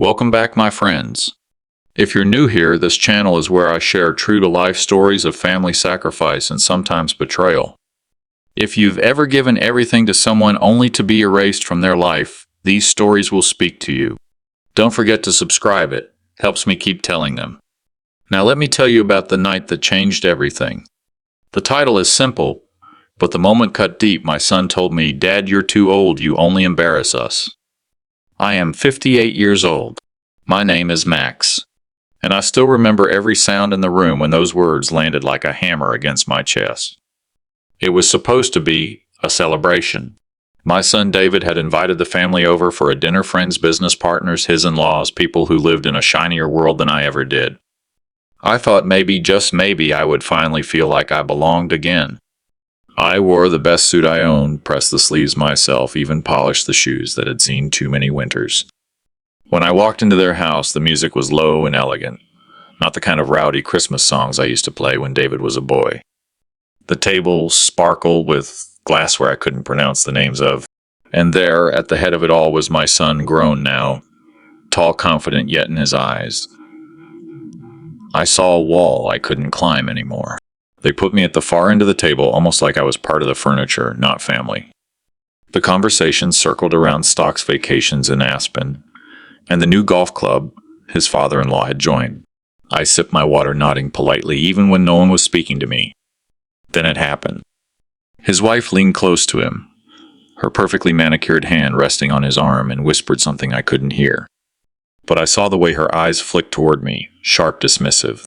Welcome back, my friends. If you're new here, this channel is where I share true-to-life stories of family sacrifice and sometimes betrayal. If you've ever given everything to someone only to be erased from their life, these stories will speak to you. Don't forget to subscribe. It helps me keep telling them. Now let me tell you about the night that changed everything. The title is simple, but the moment cut deep. My son told me, "Dad, you're too old. You only embarrass us." I am 58 years old. My name is Max. And I still remember every sound in the room when those words landed like a hammer against my chest. It was supposed to be a celebration. My son David had invited the family over for a dinner, friends, business partners, his in-laws, people who lived in a shinier world than I ever did. I thought maybe, just maybe, I would finally feel like I belonged again. I wore the best suit I owned, pressed the sleeves myself, even polished the shoes that had seen too many winters. When I walked into their house, the music was low and elegant, not the kind of rowdy Christmas songs I used to play when David was a boy. The table sparkled with glassware I couldn't pronounce the names of, and there, at the head of it all, was my son, grown now, tall, confident, yet in his eyes I saw a wall I couldn't climb anymore. They put me at the far end of the table, almost like I was part of the furniture, not family. The conversation circled around Stock's vacations in Aspen, and the new golf club his father-in-law had joined. I sipped my water, nodding politely, even when no one was speaking to me. Then it happened. His wife leaned close to him, her perfectly manicured hand resting on his arm, and whispered something I couldn't hear. But I saw the way her eyes flicked toward me, sharp, dismissive.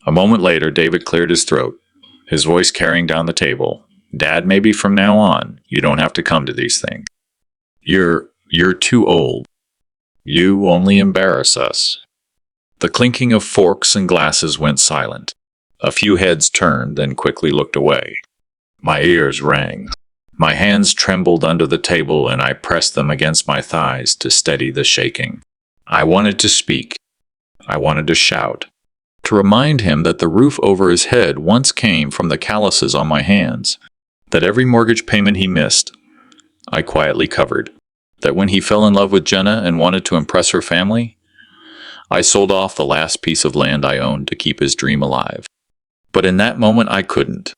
A moment later, David cleared his throat, his voice carrying down the table. "Dad, maybe from now on, you don't have to come to these things. You're too old. You only embarrass us." The clinking of forks and glasses went silent. A few heads turned, then quickly looked away. My ears rang. My hands trembled under the table, and I pressed them against my thighs to steady the shaking. I wanted to speak. I wanted to shout, to remind him that the roof over his head once came from the calluses on my hands, that every mortgage payment he missed, I quietly covered, that when he fell in love with Jenna and wanted to impress her family, I sold off the last piece of land I owned to keep his dream alive. But in that moment I couldn't.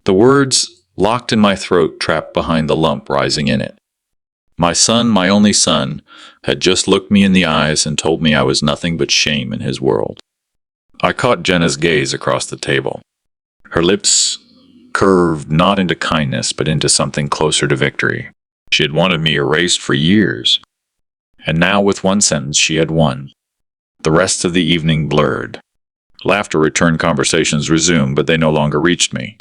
The words locked in my throat, trapped behind the lump rising in it. My son, my only son, had just looked me in the eyes and told me I was nothing but shame in his world. I caught Jenna's gaze across the table. Her lips curved not into kindness, but into something closer to victory. She had wanted me erased for years. And now, with one sentence, she had won. The rest of the evening blurred. Laughter returned, conversations resumed, but they no longer reached me.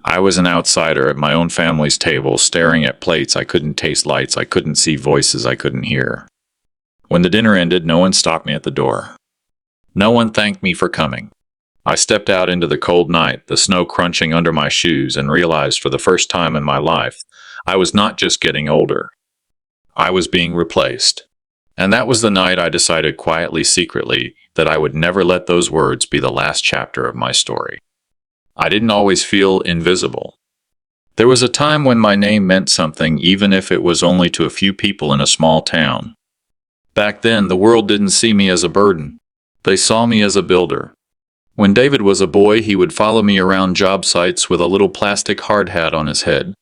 I was an outsider at my own family's table, staring at plates I couldn't taste, lights I couldn't see, voices I couldn't hear. When the dinner ended, no one stopped me at the door. No one thanked me for coming. I stepped out into the cold night, the snow crunching under my shoes, and realized for the first time in my life, I was not just getting older. I was being replaced. And that was the night I decided quietly, secretly, that I would never let those words be the last chapter of my story. I didn't always feel invisible. There was a time when my name meant something, even if it was only to a few people in a small town. Back then, the world didn't see me as a burden. They saw me as a builder. When David was a boy, he would follow me around job sites with a little plastic hard hat on his head.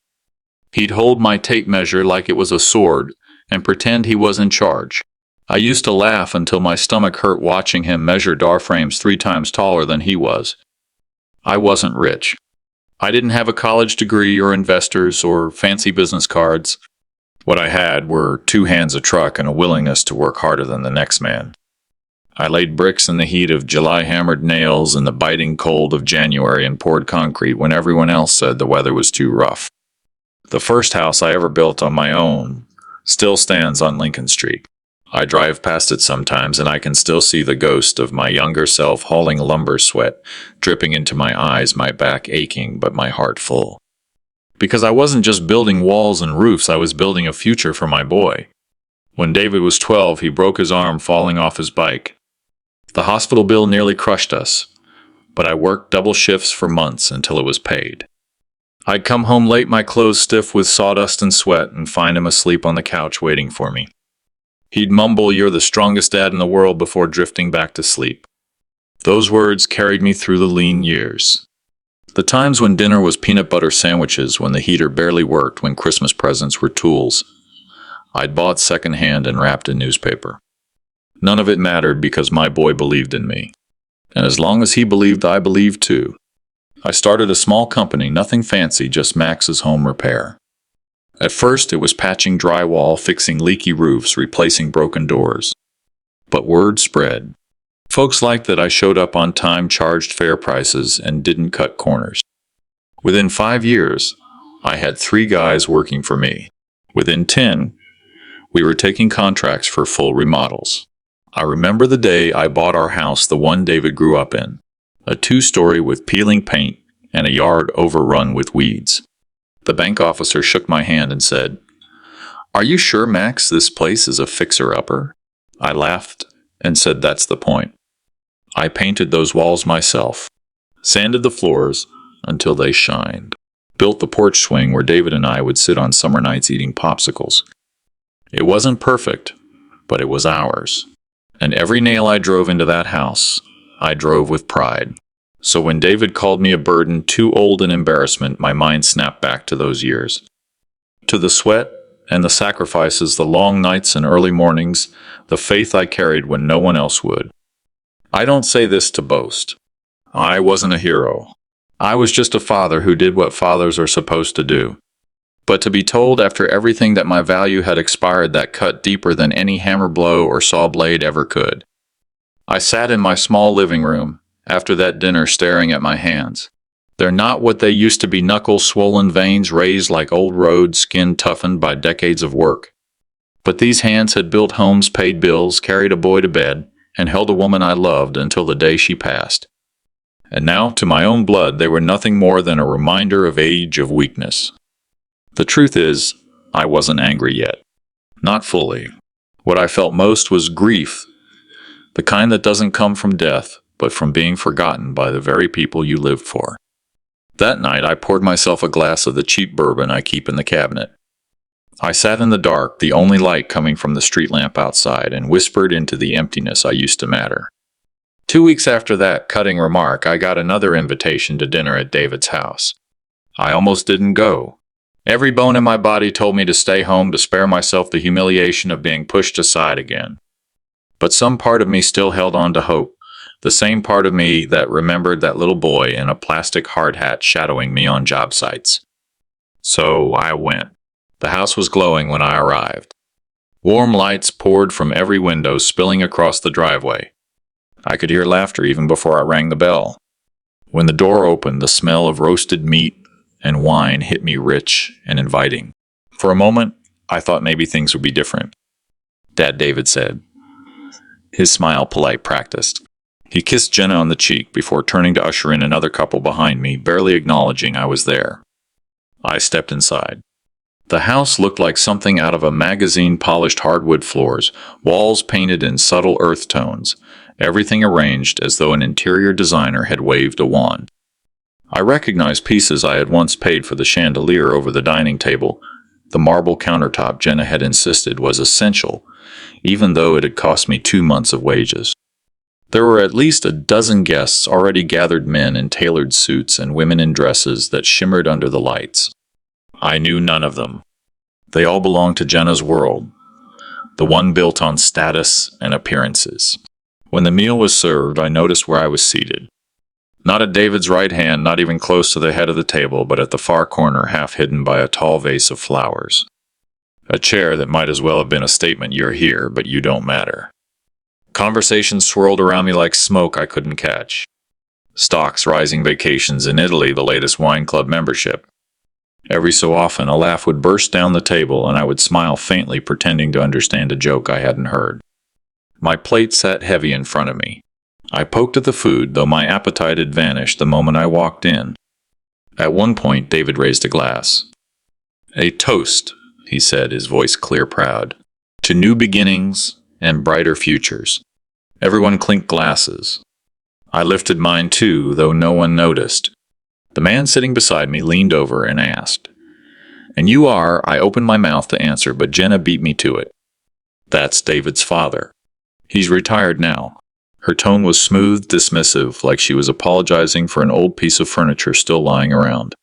He'd hold my tape measure like it was a sword and pretend he was in charge. I used to laugh until my stomach hurt watching him measure door frames 3 times taller than he was. I wasn't rich. I didn't have a college degree or investors or fancy business cards. What I had were 2 hands, a truck, and a willingness to work harder than the next man. I laid bricks in the heat of July, hammered nails in the biting cold of January, and poured concrete when everyone else said the weather was too rough. The first house I ever built on my own still stands on Lincoln Street. I drive past it sometimes, and I can still see the ghost of my younger self hauling lumber, sweat dripping into my eyes, my back aching, but my heart full. Because I wasn't just building walls and roofs, I was building a future for my boy. When David was 12, he broke his arm falling off his bike. The hospital bill nearly crushed us, but I worked double shifts for months until it was paid. I'd come home late, my clothes stiff with sawdust and sweat, and find him asleep on the couch waiting for me. He'd mumble, "You're the strongest dad in the world," before drifting back to sleep. Those words carried me through the lean years. The times when dinner was peanut butter sandwiches, when the heater barely worked, when Christmas presents were tools I'd bought secondhand and wrapped in newspaper. None of it mattered because my boy believed in me. And as long as he believed, I believed too. I started a small company, nothing fancy, just Max's home repair. At first, it was patching drywall, fixing leaky roofs, replacing broken doors. But word spread. Folks liked that I showed up on time, charged fair prices, and didn't cut corners. Within 5 years, I had 3 guys working for me. Within 10, we were taking contracts for full remodels. I remember the day I bought our house, the one David grew up in. A 2-story with peeling paint and a yard overrun with weeds. The bank officer shook my hand and said, "Are you sure, Max, this place is a fixer-upper?" I laughed and said, "That's the point." I painted those walls myself, sanded the floors until they shined, built the porch swing where David and I would sit on summer nights eating popsicles. It wasn't perfect, but it was ours. And every nail I drove into that house, I drove with pride. So when David called me a burden, too old in embarrassment, my mind snapped back to those years. To the sweat and the sacrifices, the long nights and early mornings, the faith I carried when no one else would. I don't say this to boast. I wasn't a hero. I was just a father who did what fathers are supposed to do. But to be told after everything that my value had expired, that cut deeper than any hammer blow or saw blade ever could. I sat in my small living room after that dinner staring at my hands. They're not what they used to be, knuckles swollen, veins raised like old roads, skin toughened by decades of work. But these hands had built homes, paid bills, carried a boy to bed, and held a woman I loved until the day she passed. And now, to my own blood, they were nothing more than a reminder of age, of weakness. The truth is, I wasn't angry yet. Not fully. What I felt most was grief, the kind that doesn't come from death, but from being forgotten by the very people you lived for. That night, I poured myself a glass of the cheap bourbon I keep in the cabinet. I sat in the dark, the only light coming from the street lamp outside, and whispered into the emptiness I used to matter. 2 weeks after that cutting remark, I got another invitation to dinner at David's house. I almost didn't go. Every bone in my body told me to stay home, to spare myself the humiliation of being pushed aside again. But some part of me still held on to hope, the same part of me that remembered that little boy in a plastic hard hat shadowing me on job sites. So I went. The house was glowing when I arrived. Warm lights poured from every window, spilling across the driveway. I could hear laughter even before I rang the bell. When the door opened, the smell of roasted meat and wine hit me rich and inviting. For a moment, I thought maybe things would be different. "Dad," David said. His smile polite practiced. He kissed Jenna on the cheek before turning to usher in another couple behind me, barely acknowledging I was there. I stepped inside. The house looked like something out of a magazine, polished hardwood floors, walls painted in subtle earth tones, everything arranged as though an interior designer had waved a wand. I recognized pieces I had once paid for: the chandelier over the dining table, the marble countertop Jenna had insisted was essential, even though it had cost me 2 months of wages. There were at least a dozen guests already gathered, men in tailored suits and women in dresses that shimmered under the lights. I knew none of them. They all belonged to Jenna's world, the one built on status and appearances. When the meal was served, I noticed where I was seated. Not at David's right hand, not even close to the head of the table, but at the far corner, half hidden by a tall vase of flowers. A chair that might as well have been a statement: "You're here, but you don't matter." Conversations swirled around me like smoke I couldn't catch. Stocks, rising, vacations in Italy, the latest wine club membership. Every so often, a laugh would burst down the table, and I would smile faintly, pretending to understand a joke I hadn't heard. My plate sat heavy in front of me. I poked at the food, though my appetite had vanished the moment I walked in. At one point, David raised a glass. "A toast," he said, his voice clear, proud, "to new beginnings and brighter futures." Everyone clinked glasses. I lifted mine too, though no one noticed. The man sitting beside me leaned over and asked, "And you are?" I opened my mouth to answer, but Jenna beat me to it. That's David's father. He's retired now. Her tone was smooth, dismissive, like she was apologizing for an old piece of furniture still lying around.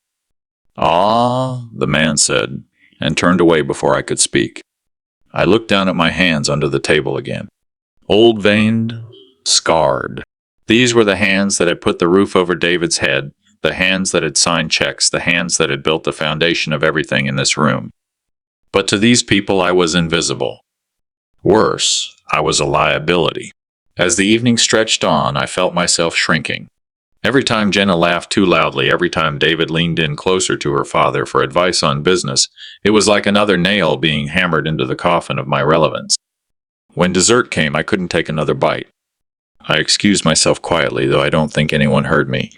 "Ah," the man said, and turned away before I could speak. I looked down at my hands under the table again. Old veined, scarred. These were the hands that had put the roof over David's head, the hands that had signed checks, the hands that had built the foundation of everything in this room. But to these people I was invisible. Worse, I was a liability. As the evening stretched on, I felt myself shrinking. Every time Jenna laughed too loudly, every time David leaned in closer to her father for advice on business, it was like another nail being hammered into the coffin of my relevance. When dessert came, I couldn't take another bite. I excused myself quietly, though I don't think anyone heard me.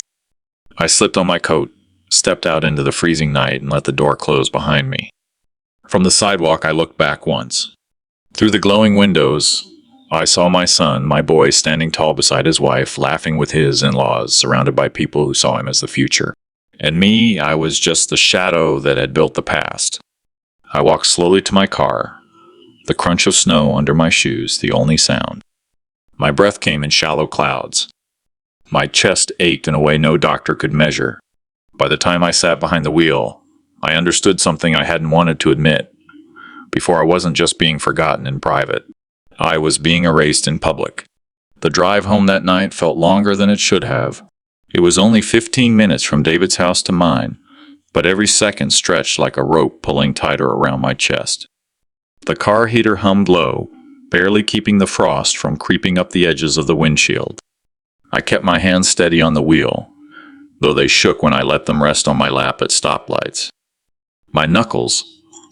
I slipped on my coat, stepped out into the freezing night, and let the door close behind me. From the sidewalk, I looked back once. Through the glowing windows, I saw my son, my boy, standing tall beside his wife, laughing with his in-laws, surrounded by people who saw him as the future. And me, I was just the shadow that had built the past. I walked slowly to my car, the crunch of snow under my shoes the only sound. My breath came in shallow clouds. My chest ached in a way no doctor could measure. By the time I sat behind the wheel, I understood something I hadn't wanted to admit. Before, I wasn't just being forgotten in private. I was being erased in public. The drive home that night felt longer than it should have. It was only 15 minutes from David's house to mine, but every second stretched like a rope pulling tighter around my chest. The car heater hummed low, barely keeping the frost from creeping up the edges of the windshield. I kept my hands steady on the wheel, though they shook when I let them rest on my lap at stoplights. My knuckles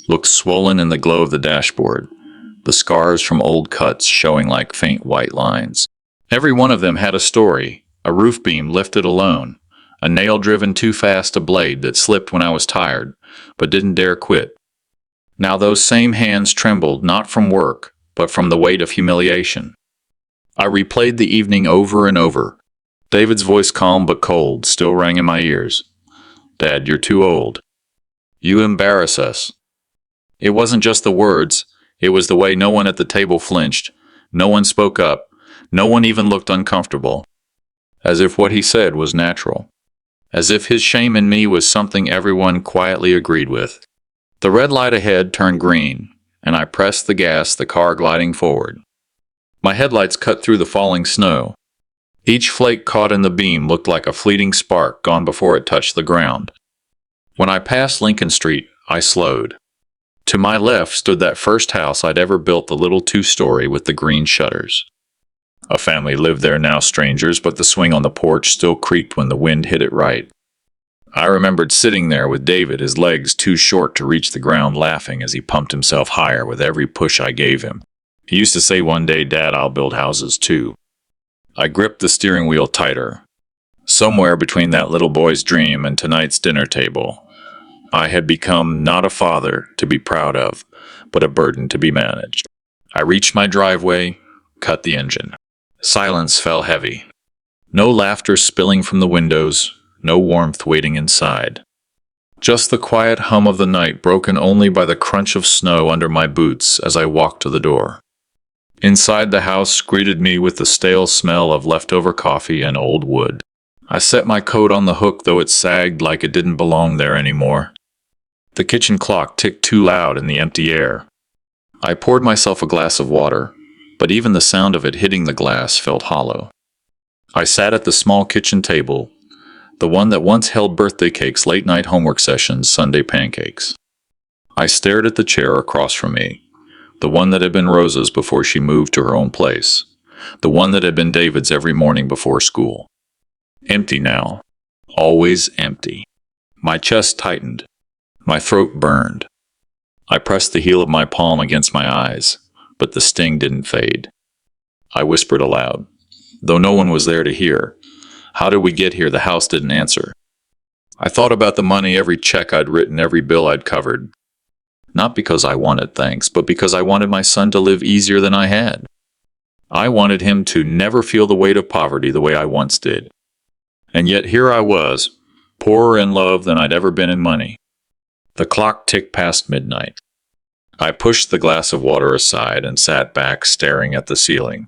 looked swollen in the glow of the dashboard, the scars from old cuts showing like faint white lines. Every one of them had a story: a roof beam lifted alone, a nail driven too fast, a blade that slipped when I was tired, but didn't dare quit. Now those same hands trembled, not from work, but from the weight of humiliation. I replayed the evening over and over. David's voice, calm but cold, still rang in my ears. "Dad, you're too old. You embarrass us." It wasn't just the words. It was the way no one at the table flinched. No one spoke up. No one even looked uncomfortable. As if what he said was natural. As if his shame in me was something everyone quietly agreed with. The red light ahead turned green, and I pressed the gas, the car gliding forward. My headlights cut through the falling snow. Each flake caught in the beam looked like a fleeting spark gone before it touched the ground. When I passed Lincoln Street, I slowed. To my left stood that first house I'd ever built, the little two-story with the green shutters. A family lived there now, strangers, but the swing on the porch still creaked when the wind hit it right. I remembered sitting there with David, his legs too short to reach the ground, laughing as he pumped himself higher with every push I gave him. He used to say, "One day, Dad, I'll build houses too." I gripped the steering wheel tighter. Somewhere between that little boy's dream and tonight's dinner table, I had become not a father to be proud of, but a burden to be managed. I reached my driveway, cut the engine. Silence fell heavy. No laughter spilling from the windows, no warmth waiting inside. Just the quiet hum of the night, broken only by the crunch of snow under my boots as I walked to the door. Inside, the house greeted me with the stale smell of leftover coffee and old wood. I set my coat on the hook, though it sagged like it didn't belong there anymore. The kitchen clock ticked too loud in the empty air. I poured myself a glass of water, but even the sound of it hitting the glass felt hollow. I sat at the small kitchen table, the one that once held birthday cakes, late-night homework sessions, Sunday pancakes. I stared at the chair across from me, the one that had been Rosa's before she moved to her own place, the one that had been David's every morning before school. Empty now. Always empty. My chest tightened. My throat burned. I pressed the heel of my palm against my eyes, but the sting didn't fade. I whispered aloud, though no one was there to hear. "How did we get here?" The house didn't answer. I thought about the money, every check I'd written, every bill I'd covered. Not because I wanted thanks, but because I wanted my son to live easier than I had. I wanted him to never feel the weight of poverty the way I once did. And yet here I was, poorer in love than I'd ever been in money. The clock ticked past midnight. I pushed the glass of water aside and sat back staring at the ceiling.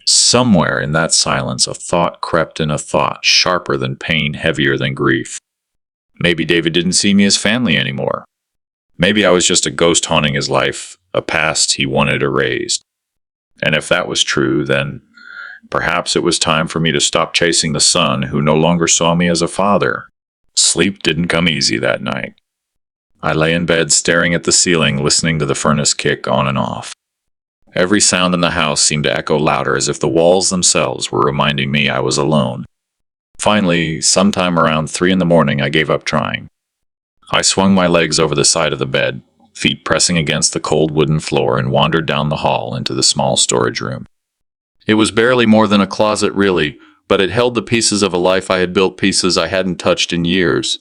Somewhere in that silence, a thought crept in, a thought sharper than pain, heavier than grief. Maybe David didn't see me as family anymore. Maybe I was just a ghost haunting his life, a past he wanted erased. And if that was true, then perhaps it was time for me to stop chasing the son who no longer saw me as a father. Sleep didn't come easy that night. I lay in bed staring at the ceiling, listening to the furnace kick on and off. Every sound in the house seemed to echo louder, as if the walls themselves were reminding me I was alone. Finally, sometime around 3 in the morning, I gave up trying. I swung my legs over the side of the bed, feet pressing against the cold wooden floor, and wandered down the hall into the small storage room. It was barely more than a closet, really, but it held the pieces of a life I had built, pieces I hadn't touched in years.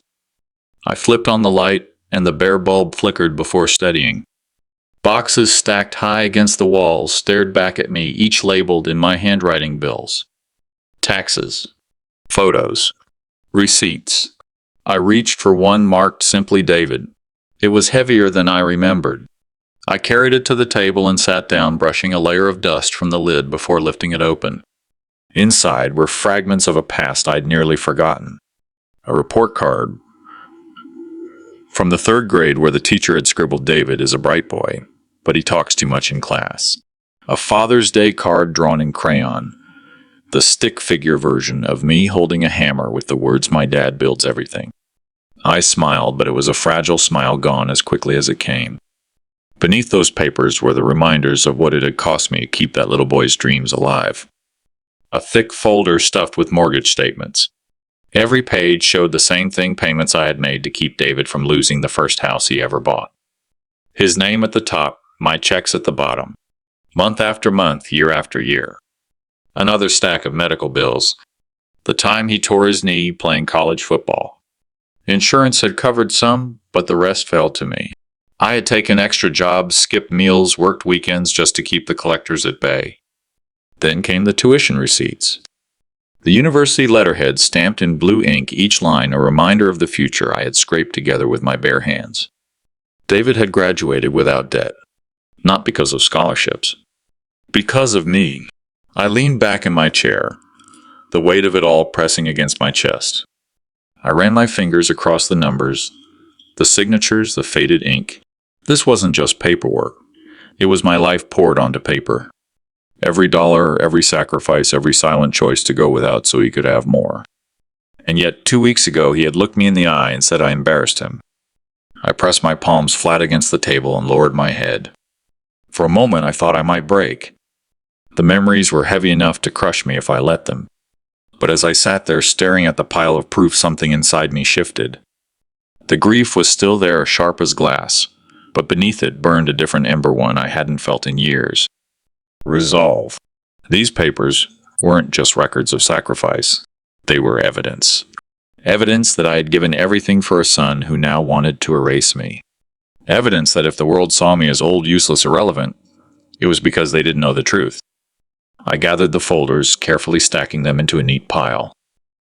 I flipped on the light, and the bare bulb flickered before steadying. Boxes stacked high against the walls stared back at me, each labeled in my handwriting: bills, taxes, photos, receipts. I reached for one marked simply David. It was heavier than I remembered. I carried it to the table and sat down, brushing a layer of dust from the lid before lifting it open. Inside were fragments of a past I'd nearly forgotten. A report card from the 3rd grade where the teacher had scribbled, "David is a bright boy, but he talks too much in class." A Father's Day card drawn in crayon. The stick figure version of me holding a hammer with the words, "My dad builds everything." I smiled, but it was a fragile smile, gone as quickly as it came. Beneath those papers were the reminders of what it had cost me to keep that little boy's dreams alive. A thick folder stuffed with mortgage statements. Every page showed the same thing: payments I had made to keep David from losing the first house he ever bought. His name at the top, my checks at the bottom. Month after month, year after year. Another stack of medical bills. The time he tore his knee playing college football. Insurance had covered some, but the rest fell to me. I had taken extra jobs, skipped meals, worked weekends just to keep the collectors at bay. Then came the tuition receipts. The university letterhead stamped in blue ink, each line a reminder of the future I had scraped together with my bare hands. David had graduated without debt. Not because of scholarships. Because of me. I leaned back in my chair, the weight of it all pressing against my chest. I ran my fingers across the numbers, the signatures, the faded ink. This wasn't just paperwork. It was my life poured onto paper. Every dollar, every sacrifice, every silent choice to go without so he could have more. And yet 2 weeks ago he had looked me in the eye and said I embarrassed him. I pressed my palms flat against the table and lowered my head. For a moment I thought I might break. The memories were heavy enough to crush me if I let them. But as I sat there staring at the pile of proof, something inside me shifted. The grief was still there, sharp as glass, but beneath it burned a different ember, one I hadn't felt in years. Resolve. These papers weren't just records of sacrifice. They were evidence. Evidence that I had given everything for a son who now wanted to erase me. Evidence that if the world saw me as old, useless, irrelevant, it was because they didn't know the truth. I gathered the folders, carefully stacking them into a neat pile.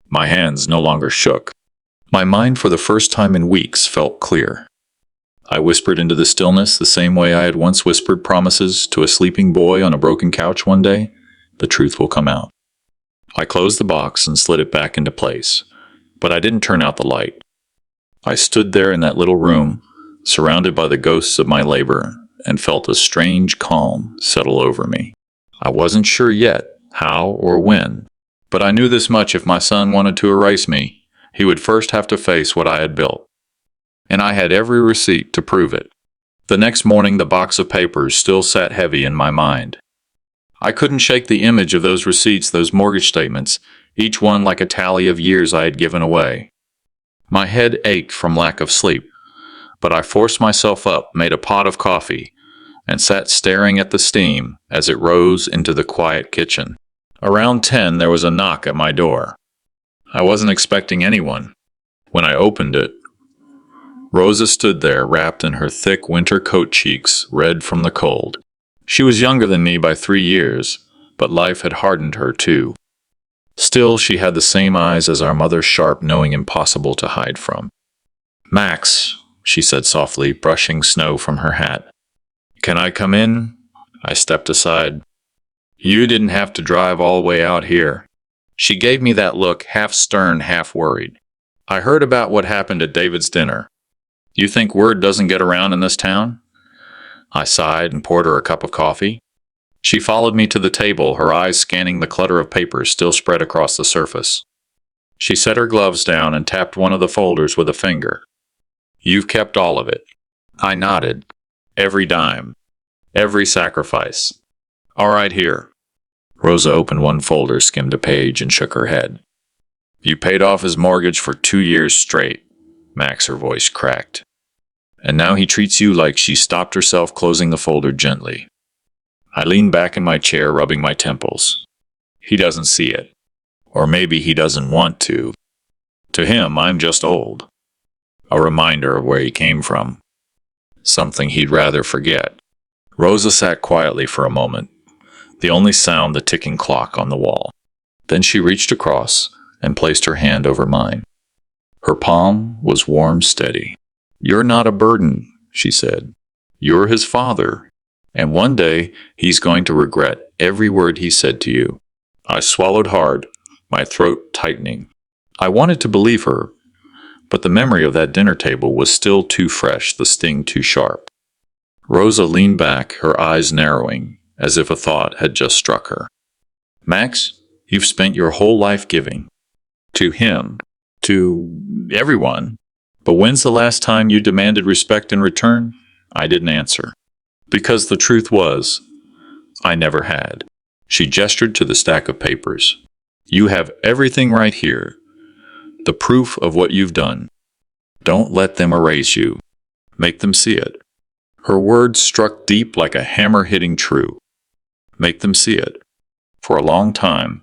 My hands no longer shook. My mind, for the first time in weeks, felt clear. I whispered into the stillness the same way I had once whispered promises to a sleeping boy on a broken couch one day. The truth will come out. I closed the box and slid it back into place, but I didn't turn out the light. I stood there in that little room, surrounded by the ghosts of my labor, and felt a strange calm settle over me. I wasn't sure yet how or when, but I knew this much: if my son wanted to erase me, he would first have to face what I had built. And I had every receipt to prove it. The next morning, the box of papers still sat heavy in my mind. I couldn't shake the image of those receipts, those mortgage statements, each one like a tally of years I had given away. My head ached from lack of sleep, but I forced myself up, made a pot of coffee, and sat staring at the steam as it rose into the quiet kitchen. Around 10, there was a knock at my door. I wasn't expecting anyone. When I opened it, Rosa stood there, wrapped in her thick winter coat, cheeks red from the cold. She was younger than me by 3 years, but life had hardened her too. Still, she had the same eyes as our mother's, sharp, knowing, impossible to hide from. "Max," she said softly, brushing snow from her hat. Can I come in? I stepped aside. You didn't have to drive all the way out here. She gave me that look, half stern, half worried. I heard about what happened at David's dinner. You think word doesn't get around in this town? I sighed and poured her a cup of coffee. She followed me to the table, her eyes scanning the clutter of papers still spread across the surface. She set her gloves down and tapped one of the folders with a finger. You've kept all of it. I nodded. Every dime. Every sacrifice. All right, here. Rosa opened one folder, skimmed a page, and shook her head. You paid off his mortgage for 2 years straight. Max, her voice cracked. And now he treats you like she stopped herself, closing the folder gently. I leaned back in my chair, rubbing my temples. He doesn't see it. Or maybe he doesn't want to. To him, I'm just old. A reminder of where he came from. Something he'd rather forget. Rosa sat quietly for a moment, the only sound the ticking clock on the wall. Then she reached across and placed her hand over mine. Her palm was warm, steady. You're not a burden, she said. You're his father, and one day he's going to regret every word he said to you. I swallowed hard, my throat tightening. I wanted to believe her, but the memory of that dinner table was still too fresh, the sting too sharp. Rosa leaned back, her eyes narrowing, as if a thought had just struck her. Max, you've spent your whole life giving. To him. To everyone. But when's the last time you demanded respect in return? I didn't answer. Because the truth was, I never had. She gestured to the stack of papers. You have everything right here. The proof of what you've done. Don't let them erase you. Make them see it. Her words struck deep like a hammer hitting true. Make them see it. For a long time,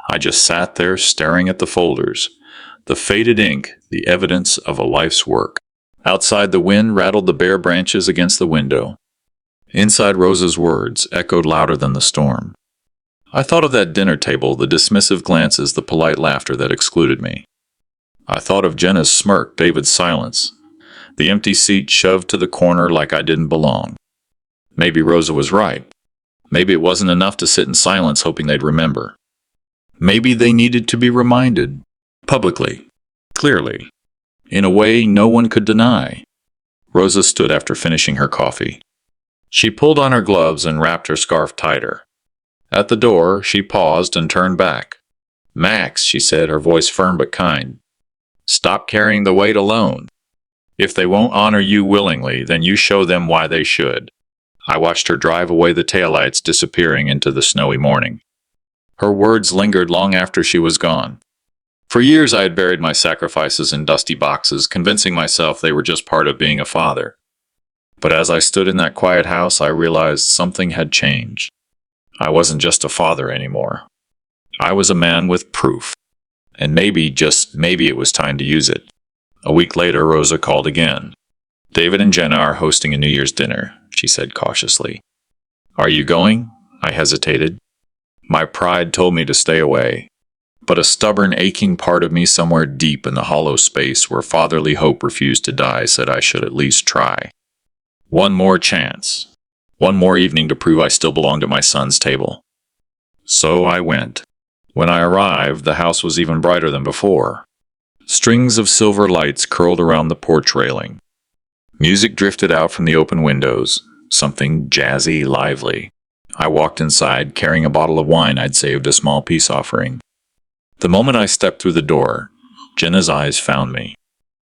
I just sat there staring at the folders, the faded ink, the evidence of a life's work. Outside, the wind rattled the bare branches against the window. Inside, Rosa's words echoed louder than the storm. I thought of that dinner table, the dismissive glances, the polite laughter that excluded me. I thought of Jenna's smirk, David's silence, the empty seat shoved to the corner like I didn't belong. Maybe Rosa was right. Maybe it wasn't enough to sit in silence hoping they'd remember. Maybe they needed to be reminded. Publicly. Clearly. In a way no one could deny. Rosa stood after finishing her coffee. She pulled on her gloves and wrapped her scarf tighter. At the door, she paused and turned back. Max, she said, her voice firm but kind. Stop carrying the weight alone. If they won't honor you willingly, then you show them why they should. I watched her drive away, the taillights disappearing into the snowy morning. Her words lingered long after she was gone. For years I had buried my sacrifices in dusty boxes, convincing myself they were just part of being a father. But as I stood in that quiet house, I realized something had changed. I wasn't just a father anymore. I was a man with proof. And maybe, just maybe, it was time to use it. A week later, Rosa called again. David and Jenna are hosting a New Year's dinner, she said cautiously. Are you going? I hesitated. My pride told me to stay away, but a stubborn, aching part of me somewhere deep in the hollow space where fatherly hope refused to die said I should at least try. One more chance. One more evening to prove I still belonged at my son's table. So I went. When I arrived, the house was even brighter than before. Strings of silver lights curled around the porch railing. Music drifted out from the open windows, something jazzy, lively. I walked inside, carrying a bottle of wine I'd saved a small peace offering. The moment I stepped through the door, Jenna's eyes found me.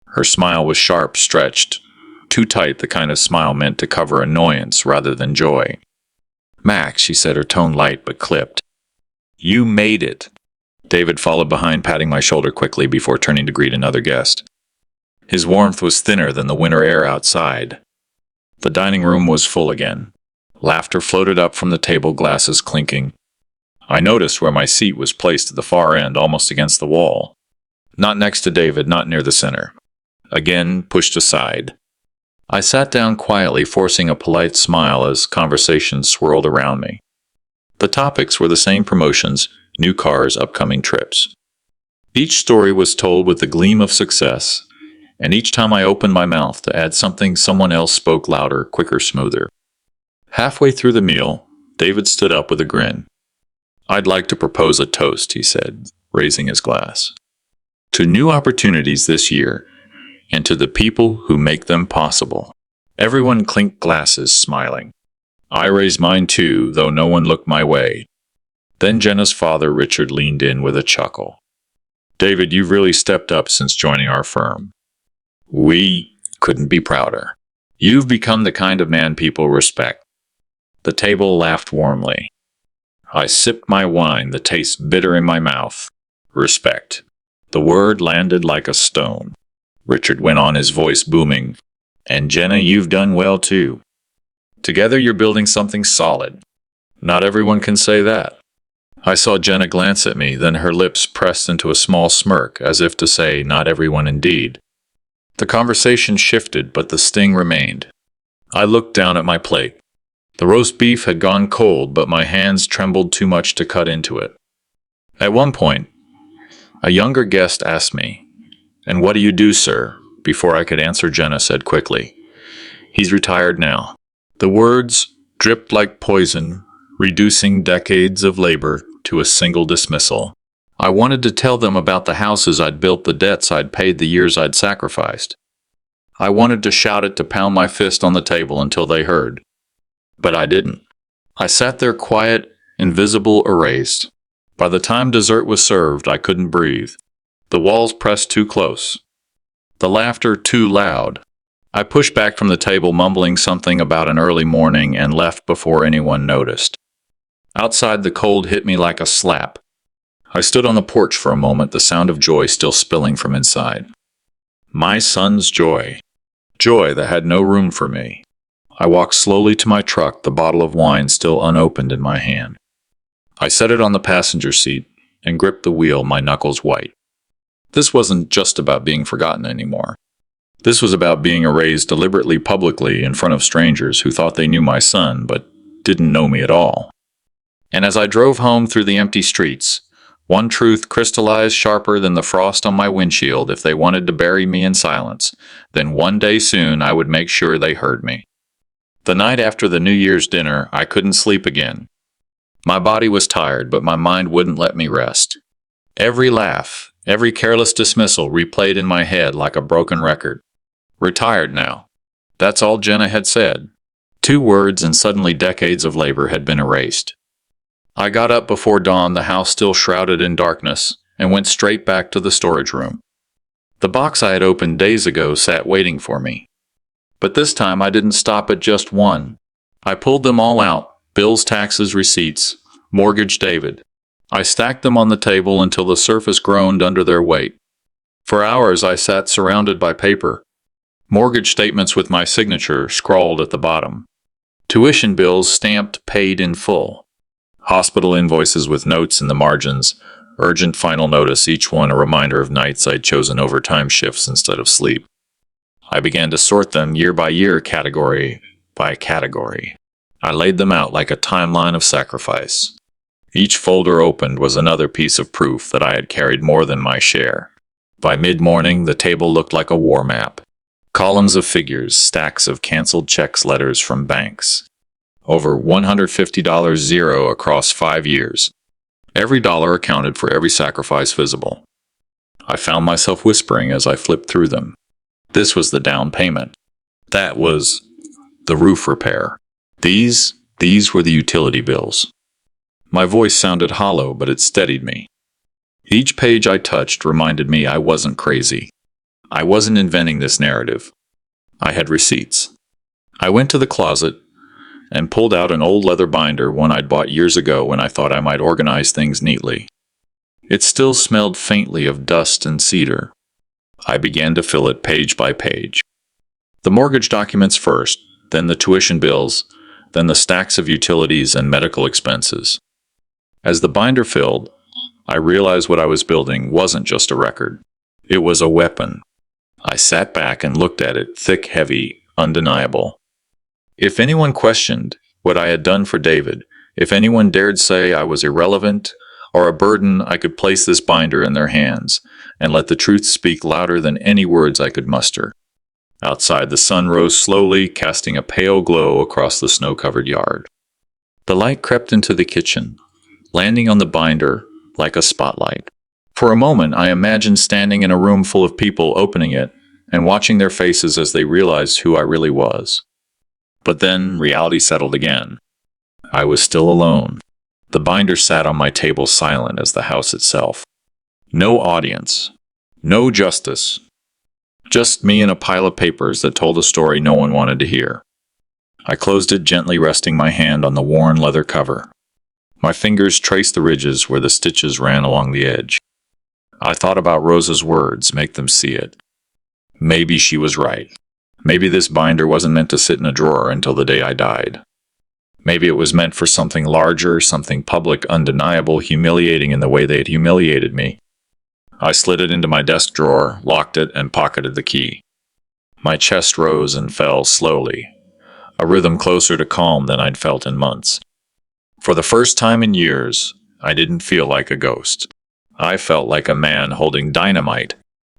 Her smile was sharp, stretched, too tight, the kind of smile meant to cover annoyance rather than joy. Max, she said, her tone light but clipped. You made it. David followed behind, patting my shoulder quickly before turning to greet another guest. His warmth was thinner than the winter air outside. The dining room was full again. Laughter floated up from the table, glasses clinking. I noticed where my seat was placed at the far end, almost against the wall. Not next to David, not near the center. Again, pushed aside. I sat down quietly, forcing a polite smile as conversation swirled around me. The topics were the same: promotions, new cars, upcoming trips. Each story was told with the gleam of success, and each time I opened my mouth to add something, someone else spoke louder, quicker, smoother. Halfway through the meal, David stood up with a grin. "I'd like to propose a toast," he said, raising his glass. "To new opportunities this year, and to the people who make them possible." Everyone clinked glasses, smiling. I raised mine too, though no one looked my way. Then Jenna's father, Richard, leaned in with a chuckle. "David, you've really stepped up since joining our firm. We couldn't be prouder. You've become the kind of man people respect." The table laughed warmly. I sipped my wine, the taste bitter in my mouth. Respect. The word landed like a stone. Richard went on, his voice booming. "And Jenna, you've done well too. Together you're building something solid. Not everyone can say that." I saw Jenna glance at me, then her lips pressed into a small smirk, as if to say, "Not everyone indeed." The conversation shifted, but the sting remained. I looked down at my plate. The roast beef had gone cold, but my hands trembled too much to cut into it. At one point, a younger guest asked me, "And what do you do, sir?" Before I could answer, Jenna said quickly, "He's retired now." The words dripped like poison, reducing decades of labor to a single dismissal. I wanted to tell them about the houses I'd built, the debts I'd paid, the years I'd sacrificed. I wanted to shout it, to pound my fist on the table until they heard. But I didn't. I sat there quiet, invisible, erased. By the time dessert was served, I couldn't breathe. The walls pressed too close. The laughter too loud. I pushed back from the table, mumbling something about an early morning, and left before anyone noticed. Outside, the cold hit me like a slap. I stood on the porch for a moment, the sound of joy still spilling from inside. My son's joy. Joy that had no room for me. I walked slowly to my truck, the bottle of wine still unopened in my hand. I set it on the passenger seat and gripped the wheel, my knuckles white. This wasn't just about being forgotten anymore. This was about being erased deliberately, publicly, in front of strangers who thought they knew my son but didn't know me at all. And as I drove home through the empty streets, one truth crystallized sharper than the frost on my windshield: if they wanted to bury me in silence, then one day soon I would make sure they heard me. The night after the New Year's dinner, I couldn't sleep again. My body was tired, but my mind wouldn't let me rest. Every laugh, every careless dismissal replayed in my head like a broken record. Retired now. That's all Jenna had said. 2 words, and suddenly decades of labor had been erased. I got up before dawn, the house still shrouded in darkness, and went straight back to the storage room. The box I had opened days ago sat waiting for me. But this time I didn't stop at just one. I pulled them all out: bills, taxes, receipts, mortgage, David. I stacked them on the table until the surface groaned under their weight. For hours I sat surrounded by paper. Mortgage statements with my signature scrawled at the bottom. Tuition bills stamped paid in full. Hospital invoices with notes in the margins. Urgent final notice, each one a reminder of nights I'd chosen overtime shifts instead of sleep. I began to sort them year by year, category by category. I laid them out like a timeline of sacrifice. Each folder opened was another piece of proof that I had carried more than my share. By mid-morning, the table looked like a war map. Columns of figures, stacks of canceled checks, letters from banks. Over $150 zero across 5 years. Every dollar accounted for, every sacrifice visible. I found myself whispering as I flipped through them. This was the down payment. That was the roof repair. These were the utility bills. My voice sounded hollow, but it steadied me. Each page I touched reminded me I wasn't crazy. I wasn't inventing this narrative. I had receipts. I went to the closet and pulled out an old leather binder, one I'd bought years ago when I thought I might organize things neatly. It still smelled faintly of dust and cedar. I began to fill it page by page. The mortgage documents first, then the tuition bills, then the stacks of utilities and medical expenses. As the binder filled, I realized what I was building wasn't just a record. It was a weapon. I sat back and looked at it, thick, heavy, undeniable. If anyone questioned what I had done for David, if anyone dared say I was irrelevant or a burden, I could place this binder in their hands and let the truth speak louder than any words I could muster. Outside, the sun rose slowly, casting a pale glow across the snow-covered yard. The light crept into the kitchen, landing on the binder like a spotlight. For a moment, I imagined standing in a room full of people opening it and watching their faces as they realized who I really was. But then reality settled again. I was still alone. The binder sat on my table silent as the house itself. No audience. No justice. Just me and a pile of papers that told a story no one wanted to hear. I closed it, gently resting my hand on the worn leather cover. My fingers traced the ridges where the stitches ran along the edge. I thought about Rosa's words, make them see it. Maybe she was right. Maybe this binder wasn't meant to sit in a drawer until the day I died. Maybe it was meant for something larger, something public, undeniable, humiliating in the way they had humiliated me. I slid it into my desk drawer, locked it, and pocketed the key. My chest rose and fell slowly, a rhythm closer to calm than I'd felt in months. For the first time in years, I didn't feel like a ghost. I felt like a man holding dynamite,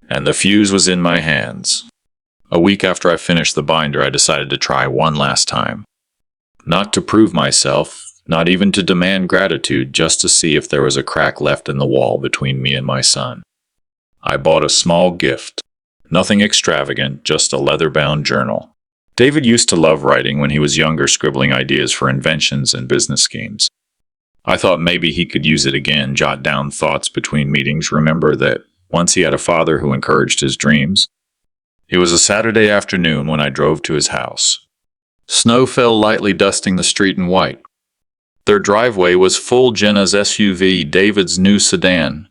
and the fuse was in my hands. A week after I finished the binder, I decided to try one last time. Not to prove myself, not even to demand gratitude, just to see if there was a crack left in the wall between me and my son. I bought a small gift. Nothing extravagant, just a leather-bound journal. David used to love writing when he was younger, scribbling ideas for inventions and business schemes. I thought maybe he could use it again, jot down thoughts between meetings, remember that once he had a father who encouraged his dreams. It was a Saturday afternoon when I drove to his house. Snow fell lightly, dusting the street in white. Their driveway was full: Jenna's SUV, David's new sedan,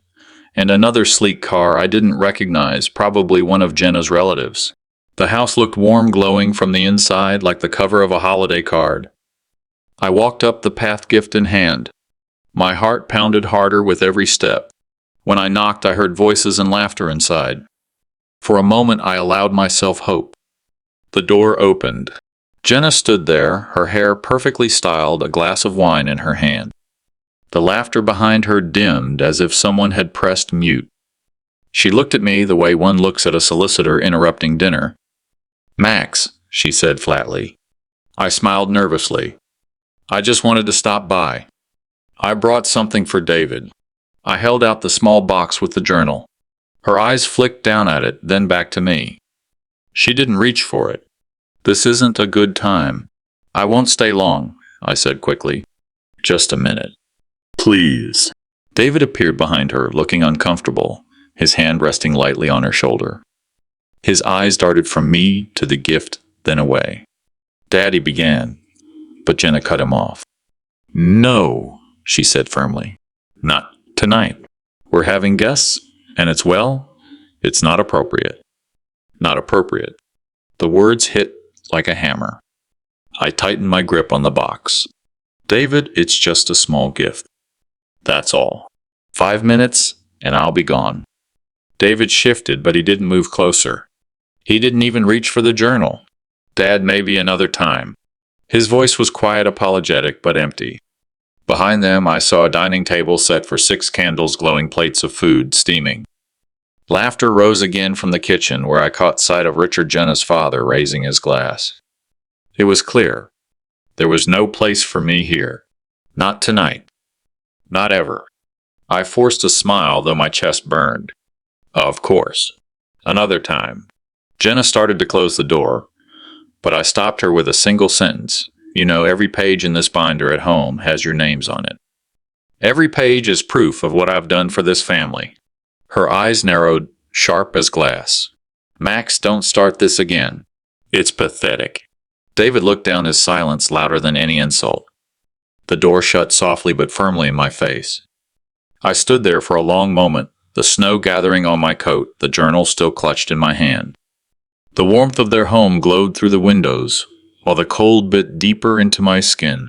and another sleek car I didn't recognize, probably one of Jenna's relatives. The house looked warm, glowing from the inside like the cover of a holiday card. I walked up the path, gift in hand. My heart pounded harder with every step. When I knocked, I heard voices and laughter inside. For a moment, I allowed myself hope. The door opened. Jenna stood there, her hair perfectly styled, a glass of wine in her hand. The laughter behind her dimmed as if someone had pressed mute. She looked at me the way one looks at a solicitor interrupting dinner. "Max," she said flatly. I smiled nervously. "I just wanted to stop by. I brought something for David." I held out the small box with the journal. Her eyes flicked down at it, then back to me. She didn't reach for it. "This isn't a good time." "I won't stay long," I said quickly. "Just a minute." "Please." David appeared behind her, looking uncomfortable, his hand resting lightly on her shoulder. His eyes darted from me to the gift, then away. "Daddy," began, but Jenna cut him off. "No," she said firmly. "Not tonight. We're having guests, and it's not appropriate." Not appropriate. The words hit like a hammer. I tightened my grip on the box. "David, it's just a small gift. That's all. 5 minutes, and I'll be gone." David shifted, but he didn't move closer. He didn't even reach for the journal. "Dad, maybe another time." His voice was quiet, apologetic, but empty. Behind them, I saw a dining table set for 6 candles, glowing plates of food, steaming. Laughter rose again from the kitchen, where I caught sight of Richard, Jenna's father, raising his glass. It was clear. There was no place for me here. Not tonight. Not ever. I forced a smile, though my chest burned. Of course. Another time. Jenna started to close the door, but I stopped her with a single sentence. "You know, every page in this binder at home has your names on it. Every page is proof of what I've done for this family." Her eyes narrowed, sharp as glass. "Max, don't start this again. It's pathetic." David looked down, his silence louder than any insult. The door shut softly but firmly in my face. I stood there for a long moment, the snow gathering on my coat, the journal still clutched in my hand. The warmth of their home glowed through the windows, while the cold bit deeper into my skin.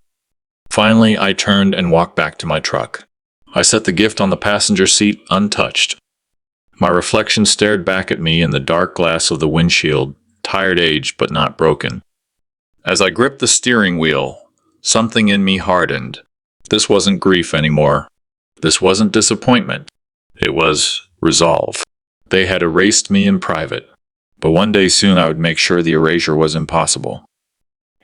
Finally, I turned and walked back to my truck. I set the gift on the passenger seat, untouched. My reflection stared back at me in the dark glass of the windshield, tired, aged, but not broken. As I gripped the steering wheel, something in me hardened. This wasn't grief anymore. This wasn't disappointment. It was resolve. They had erased me in private. But one day soon I would make sure the erasure was impossible.